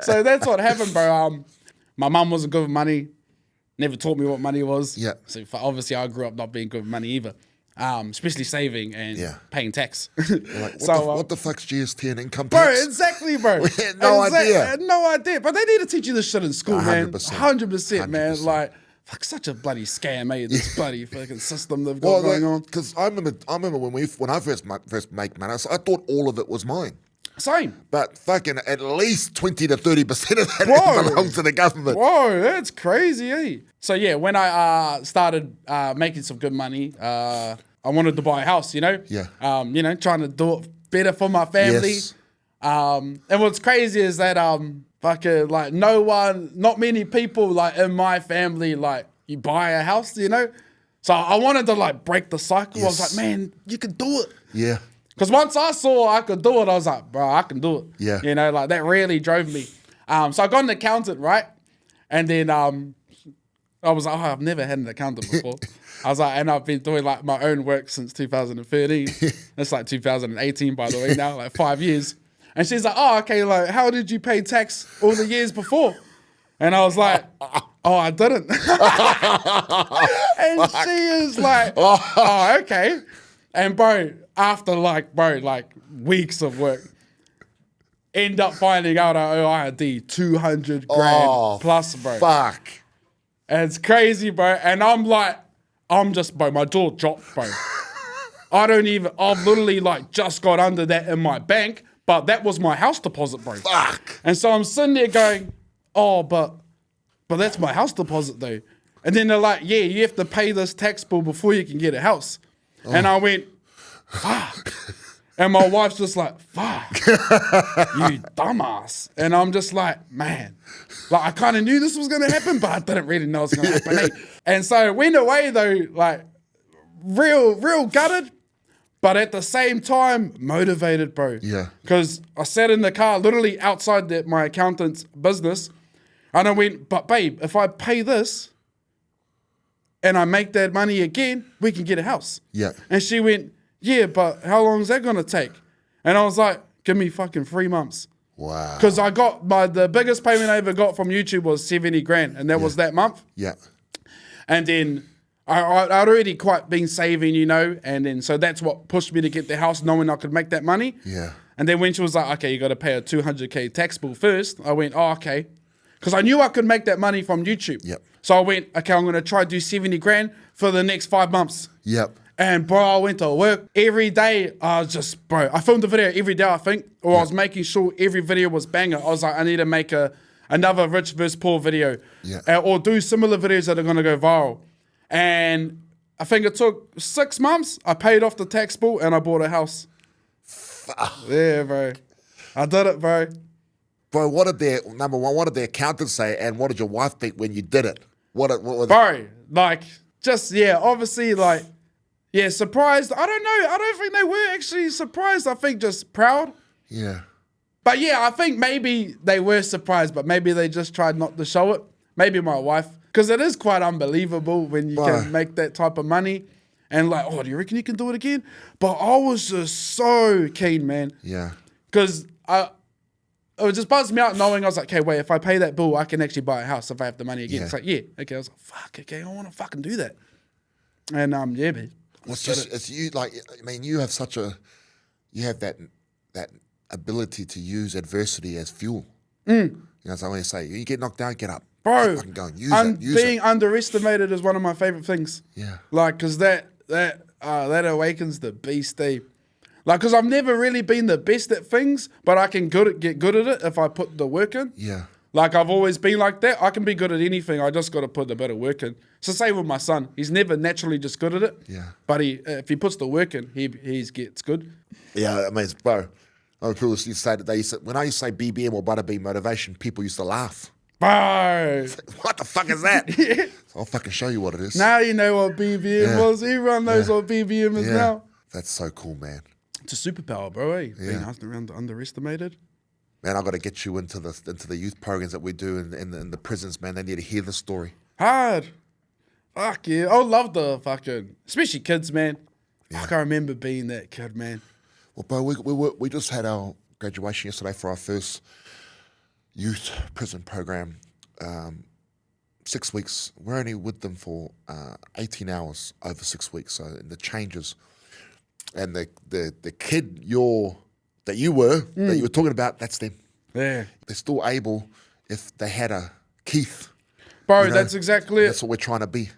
So that's what happened, bro. My mum wasn't good with money. Never taught me what money was. So obviously I grew up not being good with money either. Especially saving and paying tax. Like, what the fuck's GST and income bro, tax? Exactly, bro. We had no idea. I had no idea. But they need to teach you this shit in school, 100%. man. 100%, man. Like, fuck, such a bloody scam, eh? This bloody fucking system they've got going on. Because I remember when I first make money, I thought all of it was mine. Same. But fucking at least 20 to 30% of that belongs to the government. Whoa, that's crazy, eh? So yeah, when I started making some good money, I wanted to buy a house, you know? Trying to do it better for my family. And what's crazy is that fucking like not many people like in my family like you buy a house, you know? So I wanted to like break the cycle. I was like, man, you can do it. Because once I saw I could do it, I was like, bro, I can do it. You know, like that really drove me. So I got an accountant, right? And then I was like, I've never had an accountant before. I was like, and I've been doing like my own work since 2013. It's like 2018, by the way, now, like 5 years. And she's like, oh, okay, like, how did you pay tax all the years before? And I was like, oh, I didn't. And she is like, oh, okay. And bro, after like weeks of work, end up finding out I owe IRD 200 grand plus, bro. Fuck. And it's crazy, bro. And I'm just, bro, my jaw dropped, bro. I've literally like just got under that in my bank, but that was my house deposit, bro. Fuck. And so I'm sitting there going, oh, but that's my house deposit though. And then they're like, yeah, you have to pay this tax bill before you can get a house. And I went, fuck. And my wife's just like, fuck, you dumbass. And I'm just like, man, like I kind of knew this was going to happen, but I didn't really know it was going to happen. And so it went away though, like real gutted, but at the same time, motivated, bro. Yeah. Because I sat in the car literally outside my accountant's business and I went, but babe, if I pay this, and I make that money again, we can get a house. Yeah. And she went, yeah, but how long is that going to take? And I was like, give me fucking 3 months. Wow. Because I got the biggest payment I ever got from YouTube was 70 grand, and that was that month. Yeah. And then I'd already quite been saving, you know, and then so that's what pushed me to get the house, knowing I could make that money. Yeah. And then when she was like, okay, you got to pay a 200K tax bill first, I went, oh, okay. Because I knew I could make that money from YouTube. Yep. So I went, okay, I'm going to try to do 70 grand for the next 5 months. Yep. And bro, I went to work every day. I was just, bro, I filmed a video every day, I think, or I was making sure every video was banger. I was like, I need to make another rich versus poor video, or do similar videos that are going to go viral. And I think it took 6 months. I paid off the tax bill and I bought a house. Yeah, bro. I did it, bro. Bro, what did their accountants say, and what did your wife think when you did it? What was Bro, like, just, yeah, obviously, like, yeah, surprised. I don't know. I don't think they were actually surprised. I think just proud. Yeah. But yeah, I think maybe they were surprised, but maybe they just tried not to show it. Maybe my wife. Because it is quite unbelievable when you can make that type of money. And like, oh, do you reckon you can do it again? But I was just so keen, man. Yeah. Because it just buzzed me out knowing I was like, okay, wait, if I pay that bill, I can actually buy a house if I have the money again. Yeah. It's like, yeah. Okay, I was like, fuck, okay, I want to fucking do that. And yeah, man. Well, it's you, like, I mean, you have that ability to use adversity as fuel. You know, so I always say, you get knocked down, get up. Bro, Fucking go and use it. Being underestimated is one of my favorite things. Yeah. Like, because that awakens the beast deep. Like, because I've never really been the best at things, but I can get good at it if I put the work in. Yeah. Like, I've always been like that. I can be good at anything. I just got to put a bit of work in. So say with my son, he's never naturally just good at it. Yeah. But if he puts the work in, he gets good. Yeah, I mean, bro. People used to say that when I used to say BBM or Butterbean motivation, people used to laugh. Bro. What the fuck is that? So I'll fucking show you what it is. Now you know what BBM was. Everyone knows what BBM is now. That's so cool, man. It's a superpower, bro. Eh? Being underestimated. Man, I've got to get you into the youth programs that we do in the prisons, man. They need to hear the story. Hard. Fuck yeah. I love the fucking, especially kids, man. Yeah. Fuck, I remember being that kid, man. Well, bro, we just had our graduation yesterday for our first youth prison program. 6 weeks. We're only with them for 18 hours over 6 weeks. So the changes, and the kid that you were talking about, that's them. Yeah. They're still able, if they had a Keith. Bro, that's exactly it. That's what we're trying to be.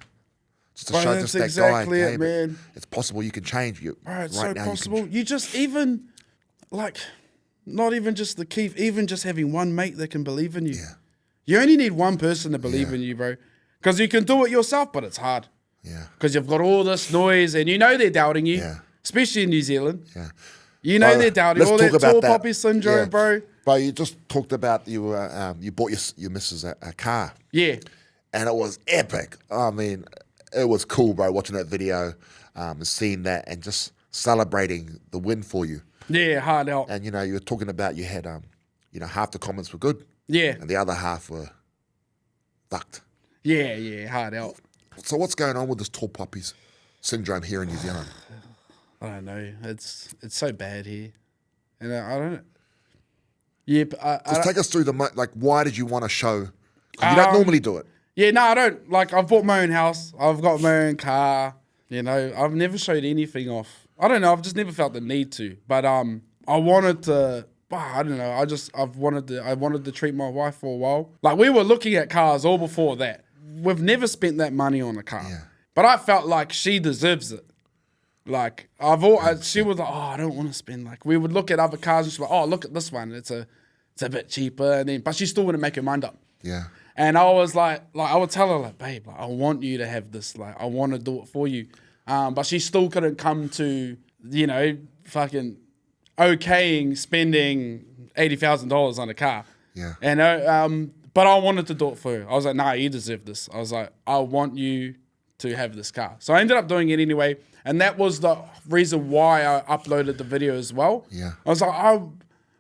Just to Bro, show that's just that exactly guy, it, man. It's possible you can change. Bro, it's right so now possible. You just even, like, not even just the Keith, even just having one mate that can believe in you. Yeah. You only need one person to believe in you, bro. Because you can do it yourself, but it's hard. Yeah. Because you've got all this noise, and you know they're doubting you, Yeah. especially in New Zealand. Yeah. You know they're doubting all that tall poppy syndrome, Yeah. bro. But you just talked about you bought your missus a car. Yeah. And it was epic. I mean, it was cool, bro, watching that video, and seeing that and just celebrating the win for you. Yeah, hard out. And, you know, you were talking about you had, half the comments were good. Yeah. And the other half were fucked. Yeah, hard out. So what's going on with this tall poppies syndrome here in New Zealand? I don't know. It's so bad here. And I don't know. Yeah, but Just take us through why did you want to show? 'Cause you don't normally do it. Yeah, no, I don't. Like, I've bought my own house. I've got my own car. You know, I've never showed anything off. I don't know. I've just never felt the need to. But I wanted to. I don't know. I wanted to treat my wife for a while. Like, we were looking at cars all before that. We've never spent that money on a car. Yeah. But I felt like she deserves it. Like, she was like, oh, I don't want to spend. Like, we would look at other cars and she's like, oh, look at this one. It's a bit cheaper. But she still wouldn't make her mind up. Yeah. And I was like I would tell her, like, babe, I want you to have this. Like, I want to do it for you. But she still couldn't come to, you know, fucking okaying spending $80,000 on a car. Yeah. And but I wanted to do it for her. I was like, nah, you deserve this. I was like, I want you to have this car. So I ended up doing it anyway. And that was the reason why I uploaded the video as well. Yeah. I was like,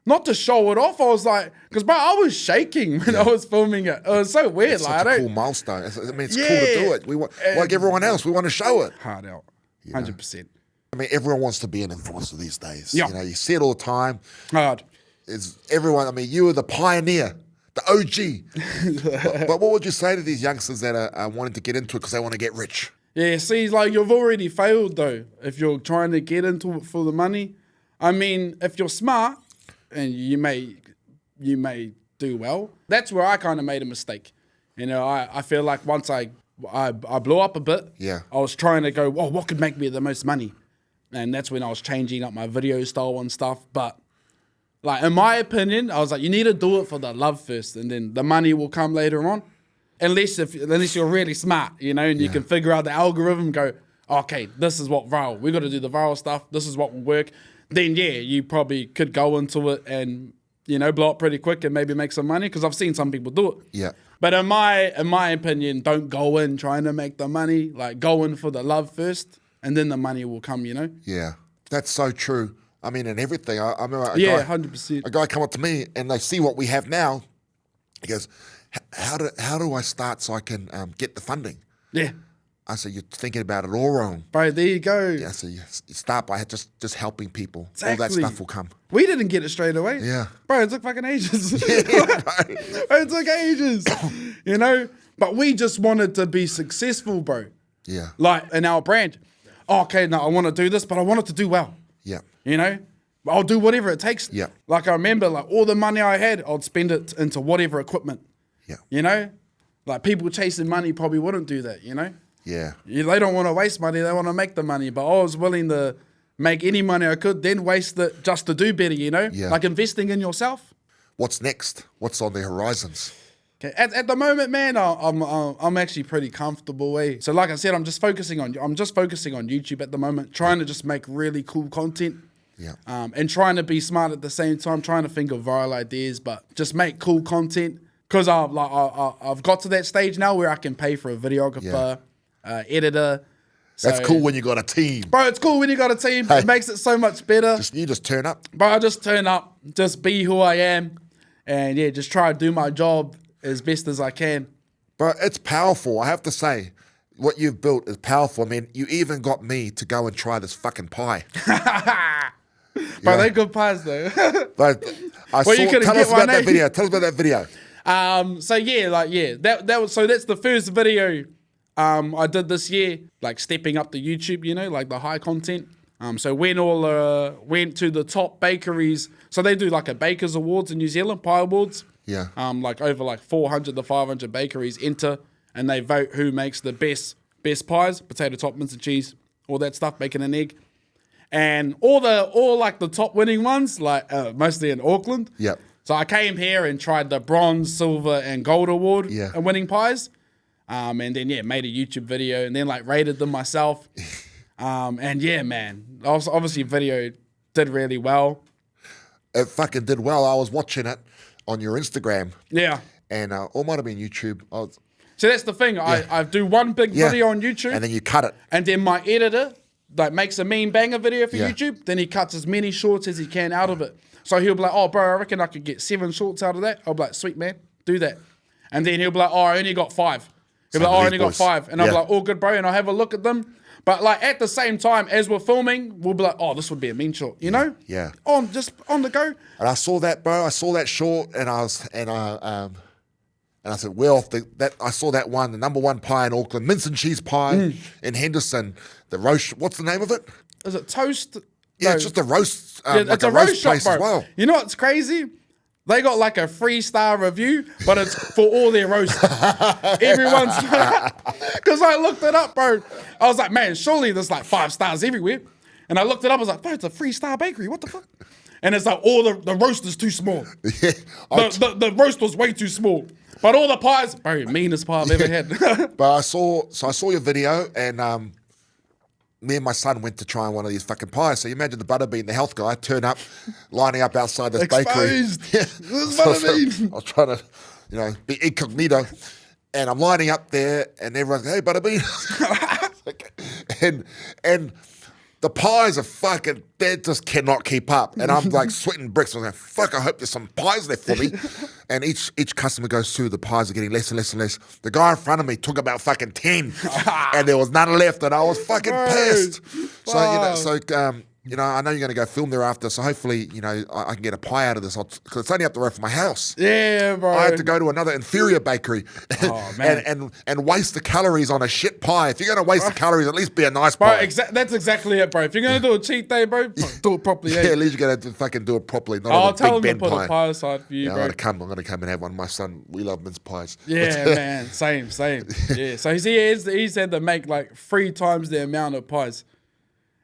not to show it off. I was like, because bro, I was shaking when I was filming it. It was so weird. It's like, such a cool milestone. It's cool to do it. We want, like everyone else, we want to show it. Hard out, 100%. I mean, everyone wants to be an influencer these days. Yeah. You know, you see it all the time. Hard. It's everyone. I mean, you were the pioneer, the OG. but what would you say to these youngsters that are wanting to get into it because they want to get rich? Yeah, see, like you've already failed though if you're trying to get into it for the money. I mean, if you're smart and you may do well. That's where I kind of made a mistake. You know, I feel like once I blew up a bit, I was trying to go, oh, what could make me the most money? And that's when I was changing up my video style and stuff. But like in my opinion, I was like, you need to do it for the love first, and then the money will come later on. Unless you're really smart, you know, and you can figure out the algorithm and go, okay, this is what viral. We got to do the viral stuff. This is what will work. Then, yeah, you probably could go into it and, you know, blow up pretty quick and maybe make some money because I've seen some people do it. Yeah. But in my opinion, don't go in trying to make the money. Like, go in for the love first and then the money will come, you know? Yeah. That's so true. I mean, in everything. I remember 100%. A guy come up to me and they see what we have now. He goes, how do I start so I can get the funding? Yeah. I said, you're thinking about it all wrong. Bro, there you go. Yeah, so you start by just helping people. Exactly. All that stuff will come. We didn't get it straight away. Yeah. Bro, it took fucking ages. Yeah, It took ages. You know? But we just wanted to be successful, bro. Yeah. Like, in our brand. Oh, okay, no, I want to do this, but I want it to do well. Yeah. You know? I'll do whatever it takes. Yeah. Like, I remember, like, all the money I had, I'd spend it into whatever equipment. Yeah. You know? Like, people chasing money probably wouldn't do that, you know? Yeah. They don't want to waste money, they want to make the money. But I was willing to make any money I could, then waste it just to do better, you know? Yeah. Like investing in yourself. What's next? What's on the horizons? Okay. At the moment, man, I'm actually pretty comfortable. So like I said, I'm just focusing on YouTube at the moment, trying to just make really cool content. Yeah. And trying to be smart at the same time, trying to think of viral ideas, but just make cool content. Because I've got to that stage now where I can pay for a videographer, editor. That's cool when you got a team. Bro, it's cool when you got a team. Hey. It makes it so much better. You just turn up. Bro, I just turn up, just be who I am, and yeah, just try to do my job as best as I can. But it's powerful, I have to say. What you've built is powerful. I mean, you even got me to go and try this fucking pie. Bro, they're good pies though. But tell us about that video. Tell us about that video. So that's the first video I did this year, like stepping up the YouTube, you know, like the high content. So when went to the top bakeries, so they do like a Bakers Awards in New Zealand, Pie Awards. Yeah. Like over like 400 to 500 bakeries enter, and they vote who makes the best pies, potato top, mince and cheese, all that stuff, bacon and egg. And all the top winning ones, like mostly in Auckland. Yep. So I came here and tried the bronze, silver, and gold award and winning pies. And then, made a YouTube video and then, like, rated them myself. And, yeah, man, obviously video did really well. It fucking did well. I was watching it on your Instagram. Yeah. And or might have been YouTube. So that's the thing. I do one big video on YouTube. And then you cut it. And then my editor, like, makes a mean banger video for YouTube. Then he cuts as many shorts as he can out of it. So he'll be like, oh, bro, I reckon I could get 7 shorts out of that. I'll be like, sweet, man, do that. And then he'll be like, oh, I only got 5. He'll be like, oh, I only got 5. And I'll be like, all good, bro. And I'll have a look at them. But, like, at the same time, as we're filming, we'll be like, oh, this would be a mean short, you know? Yeah. Just on the go. And I saw that, bro. I saw that short, and I said, well, I saw that one, the number 1 pie in Auckland, mince and cheese pie in Henderson. The roast, what's the name of it? Is it Toast? Yeah, No. it's just a roast. It's a roast shop, place bro. as well. You know what's crazy? They got like a 3-star review, but it's for all their roasts. Everyone's because I looked it up, bro. I was like, man, surely there's like 5 stars everywhere. And I looked it up. I was like, bro, it's a 3-star bakery. What the fuck? And it's like all the roast is too small. Yeah, the roast was way too small. But all the pies, bro, meanest pie I've ever had. But I saw your video, and me and my son went to try one of these fucking pies. So you imagine the butterbean, the health guy, turn up, lining up outside this bakery. Yeah. This butterbean. I was trying to, be incognito. And I'm lining up there, and everyone's, hey, butterbean. and the pies are fucking, they just cannot keep up. And I'm like sweating bricks. I'm like, fuck, I hope there's some pies left for me. And each customer goes through, the pies are getting less and less and less. The guy in front of me took about fucking 10 and there was none left and I was fucking pissed. So, I know you're going to go film thereafter, so hopefully, I can get a pie out of this, because it's only up the road from my house. Yeah, bro. I had to go to another inferior bakery and waste the calories on a shit pie. If you're going to waste the calories, at least be a nice pie. That's exactly it, bro. If you're going to do a cheat day, bro, do it properly. At least you're going to fucking do it properly, not I'll on a tell Big him Ben to put pie. a pie aside for you, bro. I'm going to come and have one. My son, we love mince pies. Yeah, man. Same. Yeah. So he's had to make like 3 times the amount of pies.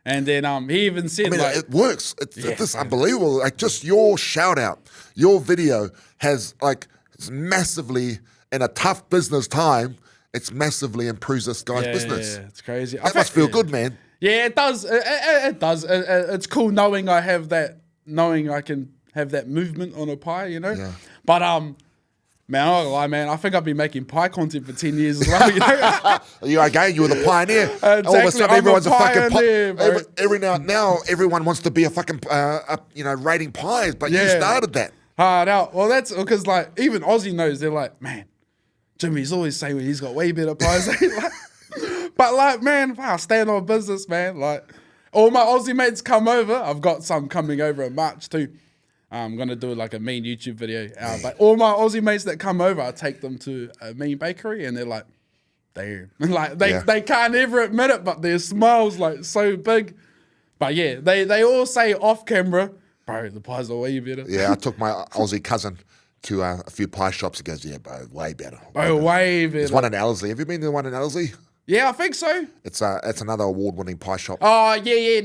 And then he even said, it works. It's just unbelievable. Like, just your shout out, your video has it's massively, in a tough business time, it's massively improves this guy's business. Yeah, it's crazy. That must feel good, man. Yeah, it does. It does. It's cool knowing I can have that movement on a pie, Yeah. But man, I'm not gonna lie, man. I think I've been making pie content for 10 years as well. You again, you were the pioneer. Exactly. All of a sudden, everyone's a fucking pioneer, every now everyone wants to be a fucking rating pies, but you started that. Hard out. Well, that's because even Aussie knows. They're like, man, Jimmy's always saying he's got way better pies. But man, I stand on business, man. All my Aussie mates come over. I've got some coming over in March too. I'm going to do a mean YouTube video. But all my Aussie mates that come over, I take them to a mean bakery and they're like, damn. They can't ever admit it, but their smile's so big. But yeah, they all say off camera, bro, the pies are way better. Yeah, I took my Aussie cousin to a few pie shops. He goes, yeah, bro, way better. Way better. There's one in Ellerslie. Have you been to the one in Ellerslie? Yeah, I think so. It's another award-winning pie shop. Oh, yeah.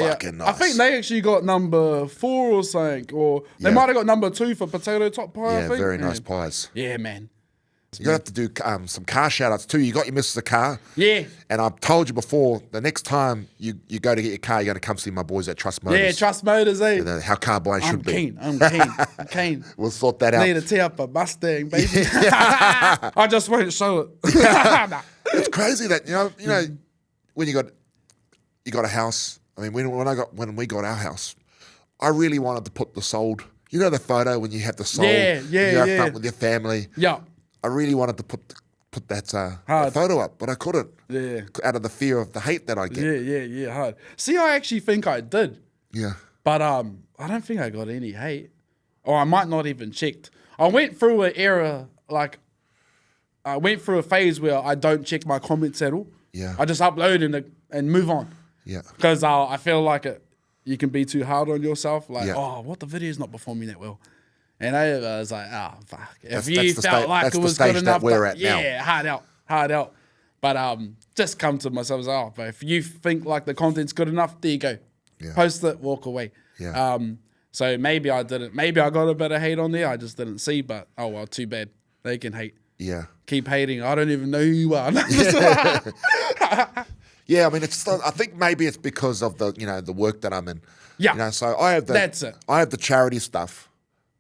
Fucking nice. I think they actually got number 4 or something, or they might have got number 2 for potato top pie. Yeah, I think. very nice pies. Yeah, man. You're going to have to do some car shout-outs too. You got your missus a car. Yeah. And I've told you before, the next time you go to get your car, you're going to come see my boys at Trust Motors. Yeah, Trust Motors, eh? How car buying should be. I'm keen. We'll sort that out. Need to tee up a Mustang, baby. I just won't show it. It's crazy that, when you got a house. I mean, when we got our house, I really wanted to put the sold. You know the photo when you have the sold? You're up front with your family. Yeah. I really wanted to put that photo up, but I couldn't. Yeah. Out of the fear of the hate that I get. Yeah, hard. See, I actually think I did. Yeah. But I don't think I got any hate. Or I might not even checked. I went through an era, I went through a phase where I don't check my comments at all. Yeah. I just upload and move on. Yeah. Because I feel like you can be too hard on yourself. What the video's not performing that well. And I was like, fuck. If you felt like it was good enough. We're at now. Yeah, hard out. But just come to myself as but if you think like the content's good enough, there you go. Yeah. Post it, walk away. Yeah. So maybe I didn't. Maybe I got a bit of hate on there. I just didn't see. But oh well, too bad. They can hate. Yeah. Keep hating. I don't even know who you are. Yeah, I mean, I think maybe it's because of the work that I'm in. Yeah. So I have That's it. I have the charity stuff,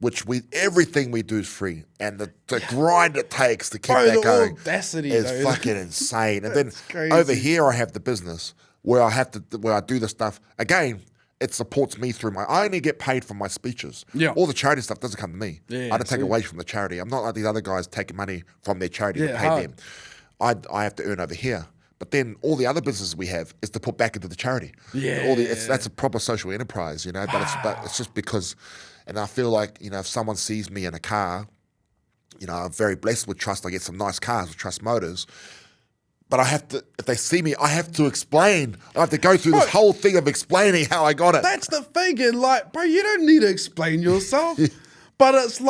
which everything we do is free, and the grind it takes to keep that going audacity, is fucking insane. And then crazy. over here, I have the business where I do the stuff again. It supports me through I only get paid for my speeches. Yeah. All the charity stuff doesn't come to me. Yeah, I don't take away from the charity. I'm not like these other guys taking money from their charity to pay them. I have to earn over here. But then all the other businesses we have is to put back into the charity. Yeah. That's a proper social enterprise, but it's just because, and I feel like, if someone sees me in a car, I'm very blessed with Trust. I get some nice cars with Trust Motors. But if they see me, I have to explain. I have to go through this whole thing of explaining how I got it. That's the thing. And bro, you don't need to explain yourself. But it's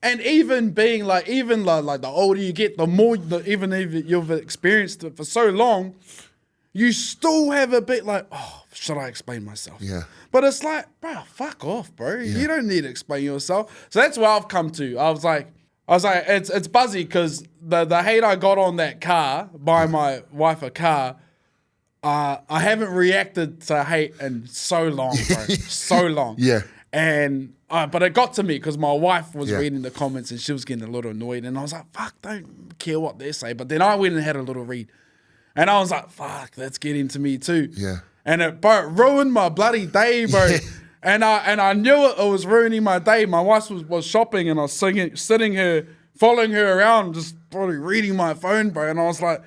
and even being the older you get, the more, even if you've experienced it for so long, you still have a bit should I explain myself? Yeah. But it's bro, fuck off, bro. Yeah. You don't need to explain yourself. So that's where I've come to. I was like, it's buzzy because the hate I got on that car, buying my wife a car, I haven't reacted to hate in so long, bro. So long. Yeah. And but it got to me because my wife was reading the comments and she was getting a little annoyed. And I was like, fuck, don't care what they say. But then I went and had a little read. And I was like, fuck, that's getting to me too. Yeah. And it ruined my bloody day, bro. And I knew it was ruining my day. My wife was shopping and I was sitting here, following her around, just probably reading my phone, bro. And I was like,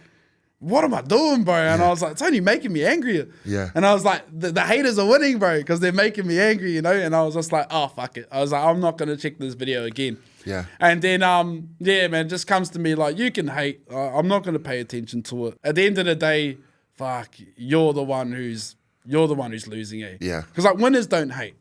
what am I doing, bro? And I was like, it's only making me angrier. Yeah. And I was like, the haters are winning, bro, because they're making me angry, you know? And I was just like, oh, fuck it. I was like, I'm not going to check this video again. Yeah. And then, man, it just comes to me like, you can hate. I'm not going to pay attention to it. At the end of the day, fuck, you're the one who's losing, eh? Yeah. Because like winners don't hate.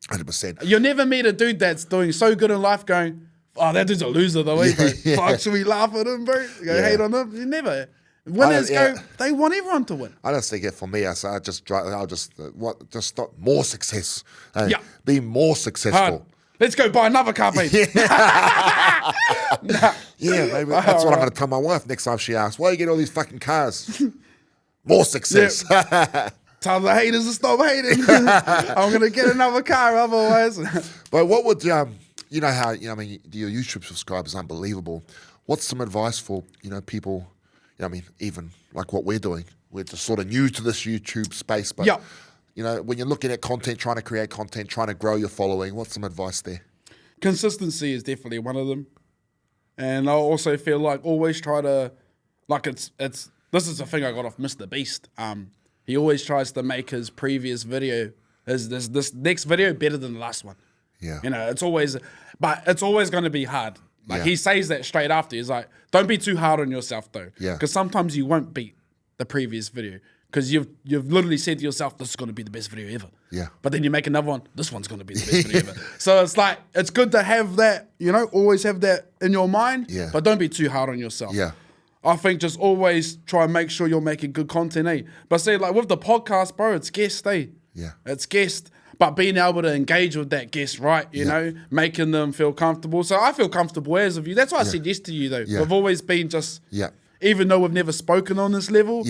100%. You'll never meet a dude that's doing so good in life going, oh, that dude's a loser though, eh, bro? Yeah. Fuck, should we laugh at him, bro? Go hate on him? You never. Winners they want everyone to win. I just think it for me. I'll just stop more success. Be more successful. Hard. Let's go buy another car, baby. Yeah, maybe that's what I'm going to tell my wife next time she asks, why you get all these fucking cars? More success. Tell the haters to stop hating. I'm going to get another car otherwise. But what would, you know how, I mean, your YouTube subscribers are unbelievable. What's some advice for, people, even like what we're doing? We're just sort of new to this YouTube space, but, when you're looking at content, trying to create content, trying to grow your following, what's some advice there? Consistency is definitely one of them. And I also feel like always try to, like this is the thing I got off Mr. Beast. He always tries to make his previous video, this next video better than the last one. Yeah. It's always going to be hard. Like he says that straight after. He's like, don't be too hard on yourself though. Yeah. Because sometimes you won't beat the previous video. Because you've literally said to yourself, this is going to be the best video ever. Yeah. But then you make another one, this one's going to be the best video ever. So it's like, it's good to have that, always have that in your mind. Yeah. But don't be too hard on yourself. Yeah. I think just always try and make sure you're making good content, eh? But say like with the podcast, bro, it's guest, eh? Yeah. It's guest. But being able to engage with that guest, right? You know, making them feel comfortable. So I feel comfortable as of you. That's why I said yes to you, though. Yeah. We've always been just, even though we've never spoken on this level,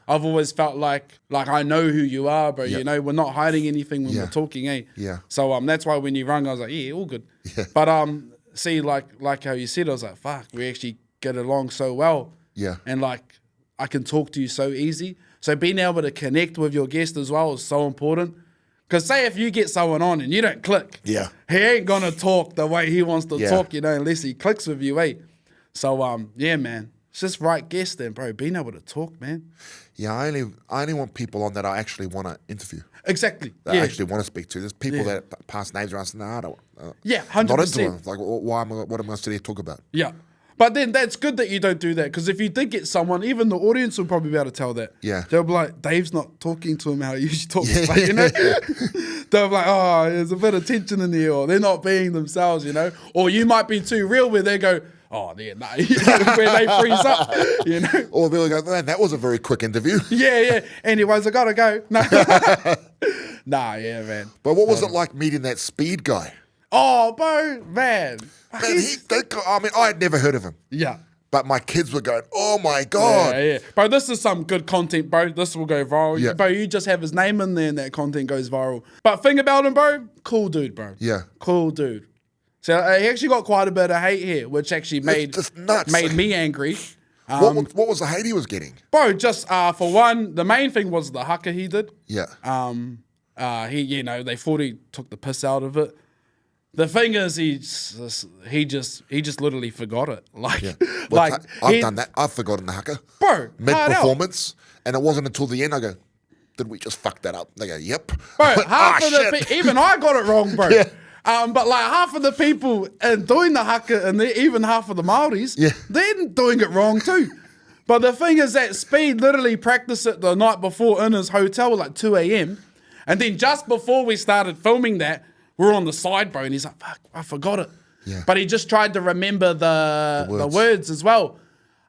I've always felt like I know who you are, bro. Yeah. We're not hiding anything when we're talking, eh? Yeah. So that's why when you rang, I was like, yeah, all good. Yeah. But see, like how you said, I was like, fuck, we actually get along so well. Yeah. And like I can talk to you so easy. So being able to connect with your guest as well is so important. Because say if you get someone on and you don't click, he ain't gonna talk the way he wants to talk, unless he clicks with you, eh? So man, it's just right guest then, bro. Being able to talk, man. Yeah, I only want people on that I actually want to interview. Exactly. That I actually want to speak to. There's people that pass names around and say, no, I don't. 100%. Not into them. Like, what am I going to sit here talk about? Yeah. But then that's good that you don't do that, because if you did get someone, even the audience will probably be able to tell that. Yeah. They'll be like, Dave's not talking to him how he usually talks. Like, They'll be like, oh, there's a bit of tension in here, or they're not being themselves, Or you might be too real where they go, oh, yeah, nah, where they freeze up, Or they'll go, man, that was a very quick interview. Yeah. Anyways, I gotta go. No. Nah, yeah, man. But what was it like meeting that Speed guy? Oh, bro, man. I had never heard of him. Yeah. But my kids were going, oh my God. Yeah. Bro, this is some good content, bro. This will go viral. Yeah. Bro, you just have his name in there and that content goes viral. But thing about him, bro, cool dude, bro. Yeah. Cool dude. So he actually got quite a bit of hate here, which actually made me angry. What was the hate he was getting? Bro, just for one, the main thing was the haka he did. Yeah. They thought he took the piss out of it. The thing is, he just literally forgot it. I've done that. I've forgotten the haka. Bro, mid-performance, and it wasn't until the end I go, did we just fuck that up? They go, yep. Bro, even I got it wrong, bro. Yeah. But like half of the people doing the haka, and even half of the Māoris, they're doing it wrong too. But the thing is that Speed literally practiced it the night before in his hotel at like 2 a.m. And then just before we started filming that, we're on the side, bro, and he's like, fuck, I forgot it. Yeah. But he just tried to remember the words as well.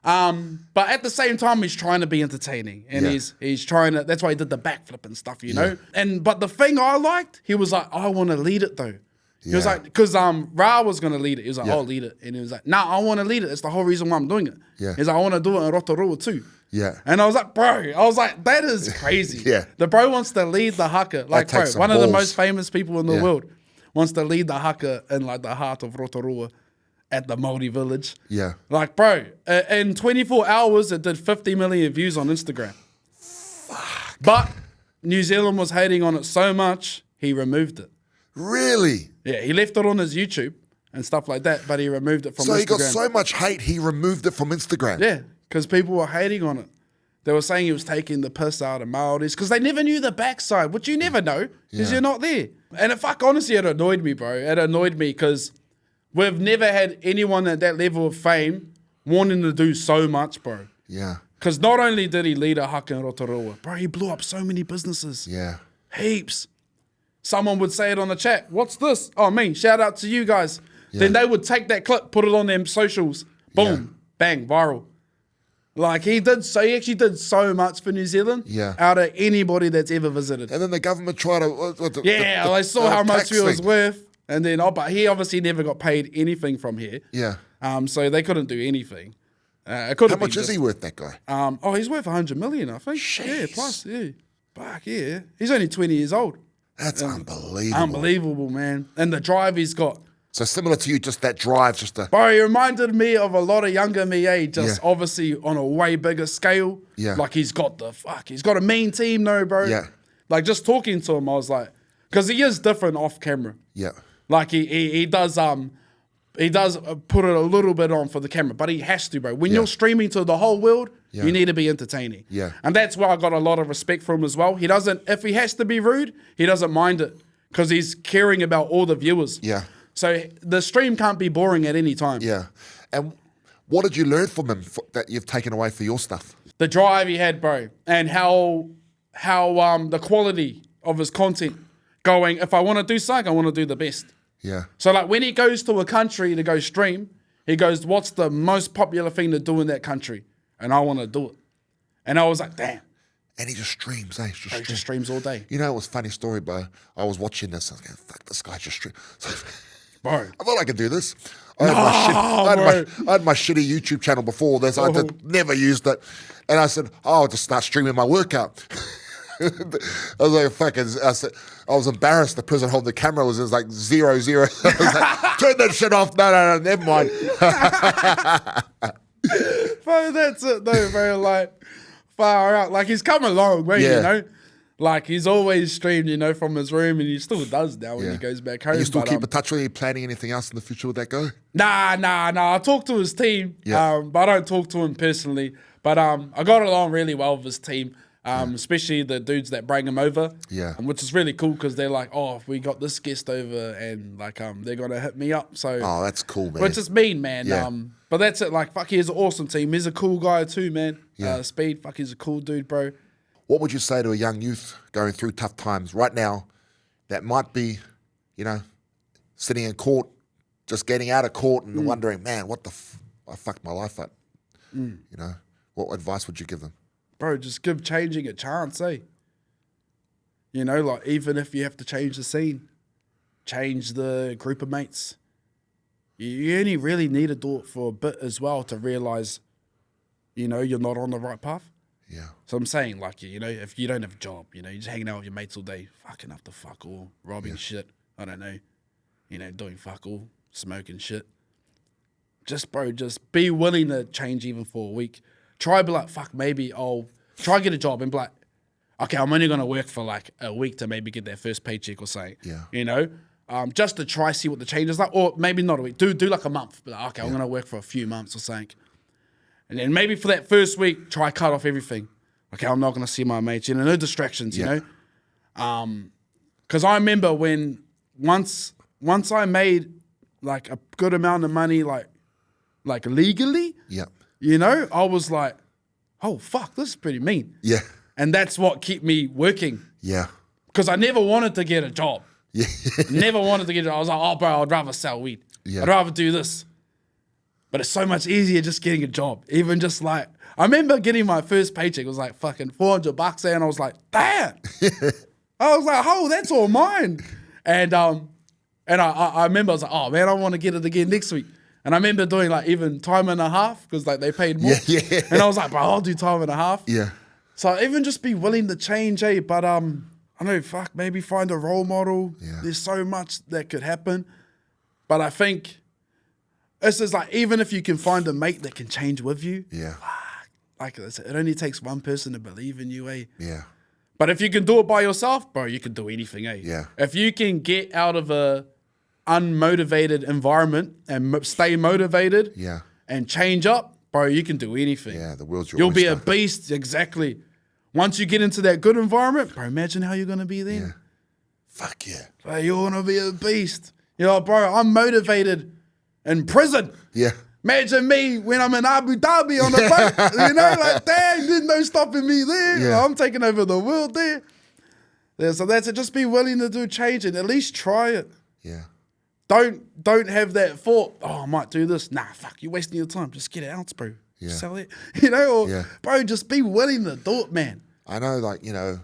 But at the same time, he's trying to be entertaining. And he's trying to, that's why he did the backflip and stuff, know? But the thing I liked, he was like, I want to lead it though. He was like, because Ra was going to lead it. He was like, I'll lead it. And he was like, nah, I want to lead it. It's the whole reason why I'm doing it. Yeah. He's like, I want to do it in Rotorua too. Yeah. And I was like, bro, that is crazy. Yeah. The bro wants to lead the haka. Like, bro, one of the most famous people in the world wants to lead the haka in like the heart of Rotorua at the Māori village. Yeah. Like, bro, in 24 hours, it did 50 million views on Instagram. Fuck. But New Zealand was hating on it so much, he removed it. Really? Yeah, he left it on his YouTube and stuff like that, but he removed it from Instagram. So he got so much hate, he removed it from Instagram. Yeah, because people were hating on it. They were saying he was taking the piss out of Māoris because they never knew the backside, which you never know because you're not there. And honestly, it annoyed me, bro. It annoyed me because we've never had anyone at that level of fame wanting to do so much, bro. Yeah. Because not only did he lead a haka in Rotorua, bro, he blew up so many businesses. Yeah. Heaps. Someone would say it on the chat. What's this? Oh, me. Shout out to you guys. Yeah. Then they would take that clip, put it on their socials. Boom. Bang. Viral. Like he actually did so much for New Zealand out of anybody that's ever visited. And then the government tried to... they saw how much he was worth. And then, but he obviously never got paid anything from here. Yeah. So they couldn't do anything. How much is he worth, that guy? He's worth 100 million, I think. Jeez. Yeah, plus, yeah. Fuck, yeah. He's only 20 years old. That's unbelievable. Unbelievable, man. And the drive he's got. So similar to you, just that drive, Bro, he reminded me of a lot of younger me, just obviously on a way bigger scale. Yeah. Like he's got a mean team though, bro. Yeah. Like just talking to him, I was like, because he is different off camera. Yeah. Like he does put it a little bit on for the camera, but he has to, bro. When you're streaming to the whole world, you need to be entertaining. Yeah. And that's why I got a lot of respect for him as well. If he has to be rude, he doesn't mind it because he's caring about all the viewers. Yeah. So the stream can't be boring at any time. Yeah. And what did you learn from him that you've taken away for your stuff? The drive he had, bro, and how the quality of his content going. If I want to do something, I want to do the best. Yeah. So like when he goes to a country to go stream, he goes, what's the most popular thing to do in that country? And I want to do it. And I was like, damn. And he just streams, eh? He just streams all day. You know, it was a funny story, bro. I was watching this. I was going, fuck, this guy just streams. Bro. I thought I could do this. I had my shitty YouTube channel before this. I never used it. And I said, I'll just start streaming my workout. I was like, fuck. I was embarrassed. The person holding the camera was like 0-0. I was like, turn that shit off. No, never mind. Bro, that's it though, bro. Like, far out. Like, he's come a long way, you know? Like, he's always streamed, from his room, and he still does now when he goes back home. You still keep in touch with him? Are you planning anything else in the future? Would that go? Nah. I talk to his team, but I don't talk to him personally. But I got along really well with his team, especially the dudes that bring him over. Yeah. Which is really cool because they're like, oh, we got this guest over, and like they're gonna hit me up. So that's cool, man. Which is mean, man. Yeah. But that's it. Like, fuck, he's an awesome team. He's a cool guy too, man. Yeah. Speed, fuck, he's a cool dude, bro. What would you say to a young youth going through tough times right now that might be, sitting in court, just getting out of court and wondering, man, what I fucked my life up. What advice would you give them? Bro, just give changing a chance, eh? Like, even if you have to change the scene, change the group of mates. You only really need to do it for a bit as well to realise, you're not on the right path. Yeah. So I'm saying, like, if you don't have a job, you're just hanging out with your mates all day, fucking up the fuck all, robbing shit, I don't know, doing fuck all, smoking shit. Just be willing to change even for a week. Try be like, fuck, maybe I'll try get a job and be like, okay, I'm only going to work for like a week to maybe get that first paycheck or something. Yeah. Just to try see what the change is like, or maybe not a week. Do like a month. Be like, okay, I'm going to work for a few months or something. And then maybe for that first week, try cut off everything. Okay, I'm not going to see my mates, no distractions, you know? Because I remember when once I made like a good amount of money, like legally, I was like, oh, fuck, this is pretty mean. Yeah. And that's what kept me working. Yeah. Because I never wanted to get a job. Yeah. Never wanted to get a job. I was like, oh, bro, I'd rather sell weed. Yeah. I'd rather do this. But it's so much easier just getting a job. Even just like, I remember getting my first paycheck. It was like fucking $400 there. And I was like, damn. I was like, oh, that's all mine. And I remember I was like, oh, man, I want to get it again next week. And I remember doing like even time and a half because like they paid more. Yeah. And I was like, bro, I'll do time and a half. Yeah. So even just be willing to change, eh? But I know, fuck, maybe find a role model. Yeah. There's so much that could happen. But I think it's just like, even if you can find a mate that can change with you, Yeah. fuck, like I said, it only takes one person to believe in you, eh? Yeah. But if you can do it by yourself, bro, you can do anything, eh? Yeah. If you can get out of a unmotivated environment and stay motivated Yeah. and change up, bro, you can do anything. Yeah, the world's your You'll be a oyster. beast, exactly. Once you get into that good environment, bro, imagine how you're going to be then. Yeah. Fuck yeah. Bro, you're going to be a beast. You know, bro, I'm motivated in prison. Yeah. Imagine me when I'm in Abu Dhabi on a boat, you know, like, dang, there's no stopping me there. Yeah. I'm taking over the world there. Yeah, so that's it. Just be willing to do change and at least try it. Yeah. Don't have that thought, oh, I might do this. Nah, fuck, you're wasting your time. Just get an ounce, bro. Yeah. Sell it. You know, or, Yeah. bro, just be willing to do it, man. I know, like, you know,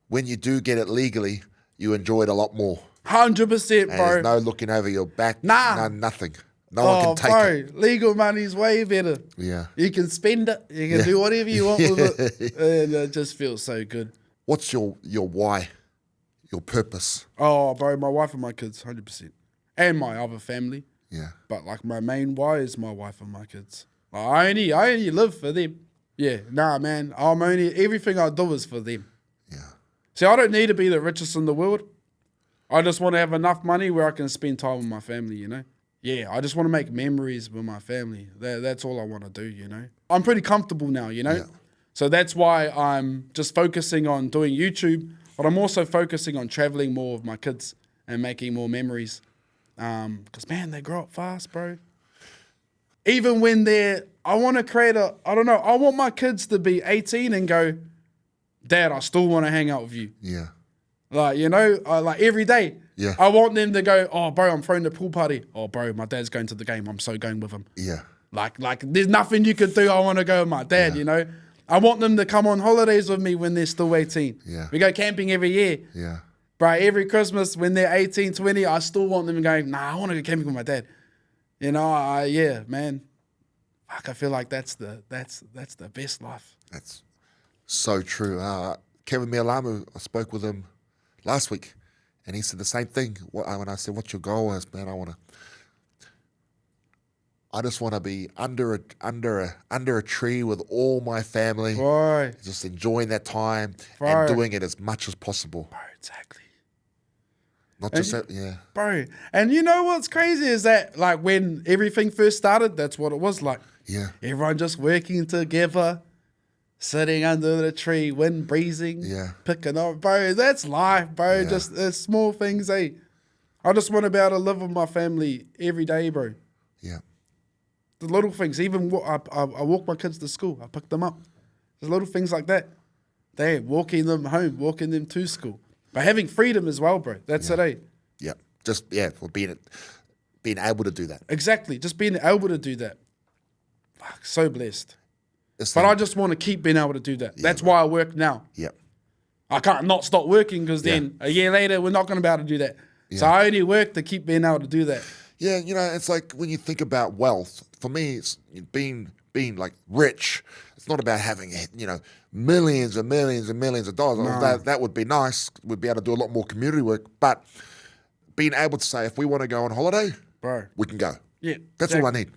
when you do get it legally, you enjoy it a lot more. 100%, And bro. there's no looking over your back. Nah. Nothing. No one can take bro, it. legal money's way better. Yeah. You can spend it. You can do whatever you want with it. And it just feels so good. What's your why? Your purpose? Oh, bro, my wife and my kids, 100%. And my other family. Yeah. But, like, my main why is my wife and my kids. I only live for them. Yeah, nah, man. Everything I do is for them. Yeah. See, I don't need to be the richest in the world. I just want to have enough money where I can spend time with my family, you know? Yeah, I just want to make memories with my family. That's all I want to do, you know? I'm pretty comfortable now, you know? Yeah. So that's why I'm just focusing on doing YouTube, but I'm also focusing on traveling more with my kids and making more memories. Because, man, they grow up fast, bro. Even when I want to create I want my kids to be 18 and go, Dad, I still want to hang out with you. Yeah. Like, you know, like every day. Yeah. I want them to go, oh, bro, I'm throwing the pool party. Oh, bro, my dad's going to the game. I'm so going with him. Yeah. Like there's nothing you could do. I want to go with my dad, you know. I want them to come on holidays with me when they're still 18. Yeah. We go camping every year. Yeah. Bro, every Christmas when they're 18, 20, I still want them going, nah, I want to go camping with my dad. You know, yeah, man. Fuck, I feel like that's the best life. That's so true. Kevin Mialamu, I spoke with him last week, and he said the same thing. When I said, "What's your goal?" I said, "Man, I just want to be under a tree with all my family, Bro, just enjoying that time Bro. and doing it as much as possible. bro, exactly. Not just that, yeah, Bro, and you know what's crazy is that, like, when everything first started, that's what it was like. yeah, Everyone just working together, sitting under the tree, wind breezing, Yeah. picking up. Bro, that's life, bro. Yeah. Just it's small things, eh? I just want to be able to live with my family every day, bro. yeah, The little things. Even I walk my kids to school. I pick them up. There's little things like that. They're walking them home, walking them to school. But having freedom as well, bro. That's it, eh? yeah. Just for being able to do that. Exactly. Just being able to do that. Fuck, so blessed. It's But like- I just want to keep being able to do that. That's why I work now. yeah, I can't not stop working because then a year later, we're not going to be able to do that. So I only work to keep being able to do that. yeah. You know, it's like when you think about wealth. For me, it's being like rich. It's not about having millions and millions and millions of dollars. That would be nice. We'd be able to do a lot more community work. But being able to say, if we want to go on holiday, Bro. we can go. Yeah. That's all I need.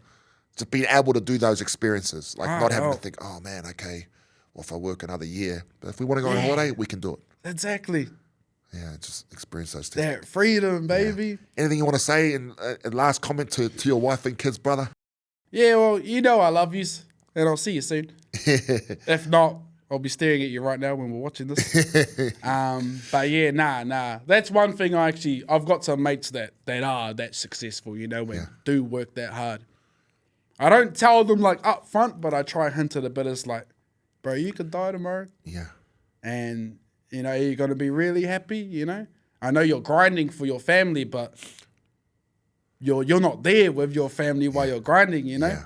Just being able to do those experiences, like not having to oh. think, oh man, okay, well, if I work another year, but if we want to go on holiday, we can do it. Exactly. Yeah, just experience those things. That freedom, baby. Anything you want to say in last comment to your wife and kids, brother? Yeah, well, you know I love yous, and I'll see you soon. If not, I'll be staring at you right now when we're watching this. But yeah, nah. That's one thing I've got some mates that are that successful, you know, and do work that hard. I don't tell them like up front, but I try to hint it a bit. It's like, bro, you could die tomorrow. Yeah, And, you know, you're going to be really happy, you know. I know you're grinding for your family, but you're not there with your family while you're grinding, you know. Yeah.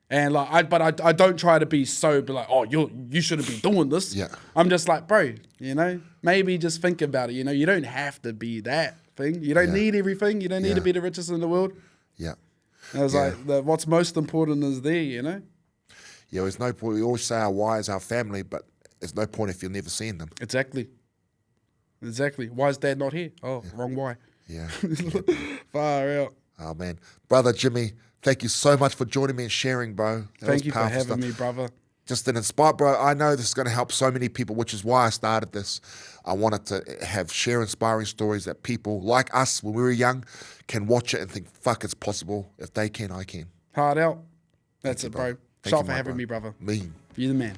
And like, I don't try to be like, oh, you shouldn't be doing this. Yeah. I'm just like, bro, you know, maybe just think about it. You know, you don't have to be that thing. You don't need everything. You don't need to be the richest in the world. yeah. And it's like, what's most important is there, you know. Yeah, there's no point. We always say our why is our family, but there's no point if you're never seeing them. Exactly. Why is Dad not here? Oh, wrong why. Yeah. Far out. Oh man, brother Jimmy, thank you so much for joining me and sharing, bro. That was Thank you for powerful having stuff. me, brother. just an inspire, bro. I know this is going to help so many people, which is why I started this. I wanted to share inspiring stories that people like us, when we were young, can watch it and think, fuck, it's possible. If they can, I can. Hard out. That's Thank it, you, bro. bro. Thank Shout you, for my having bro. me, brother. Mean. You're the man.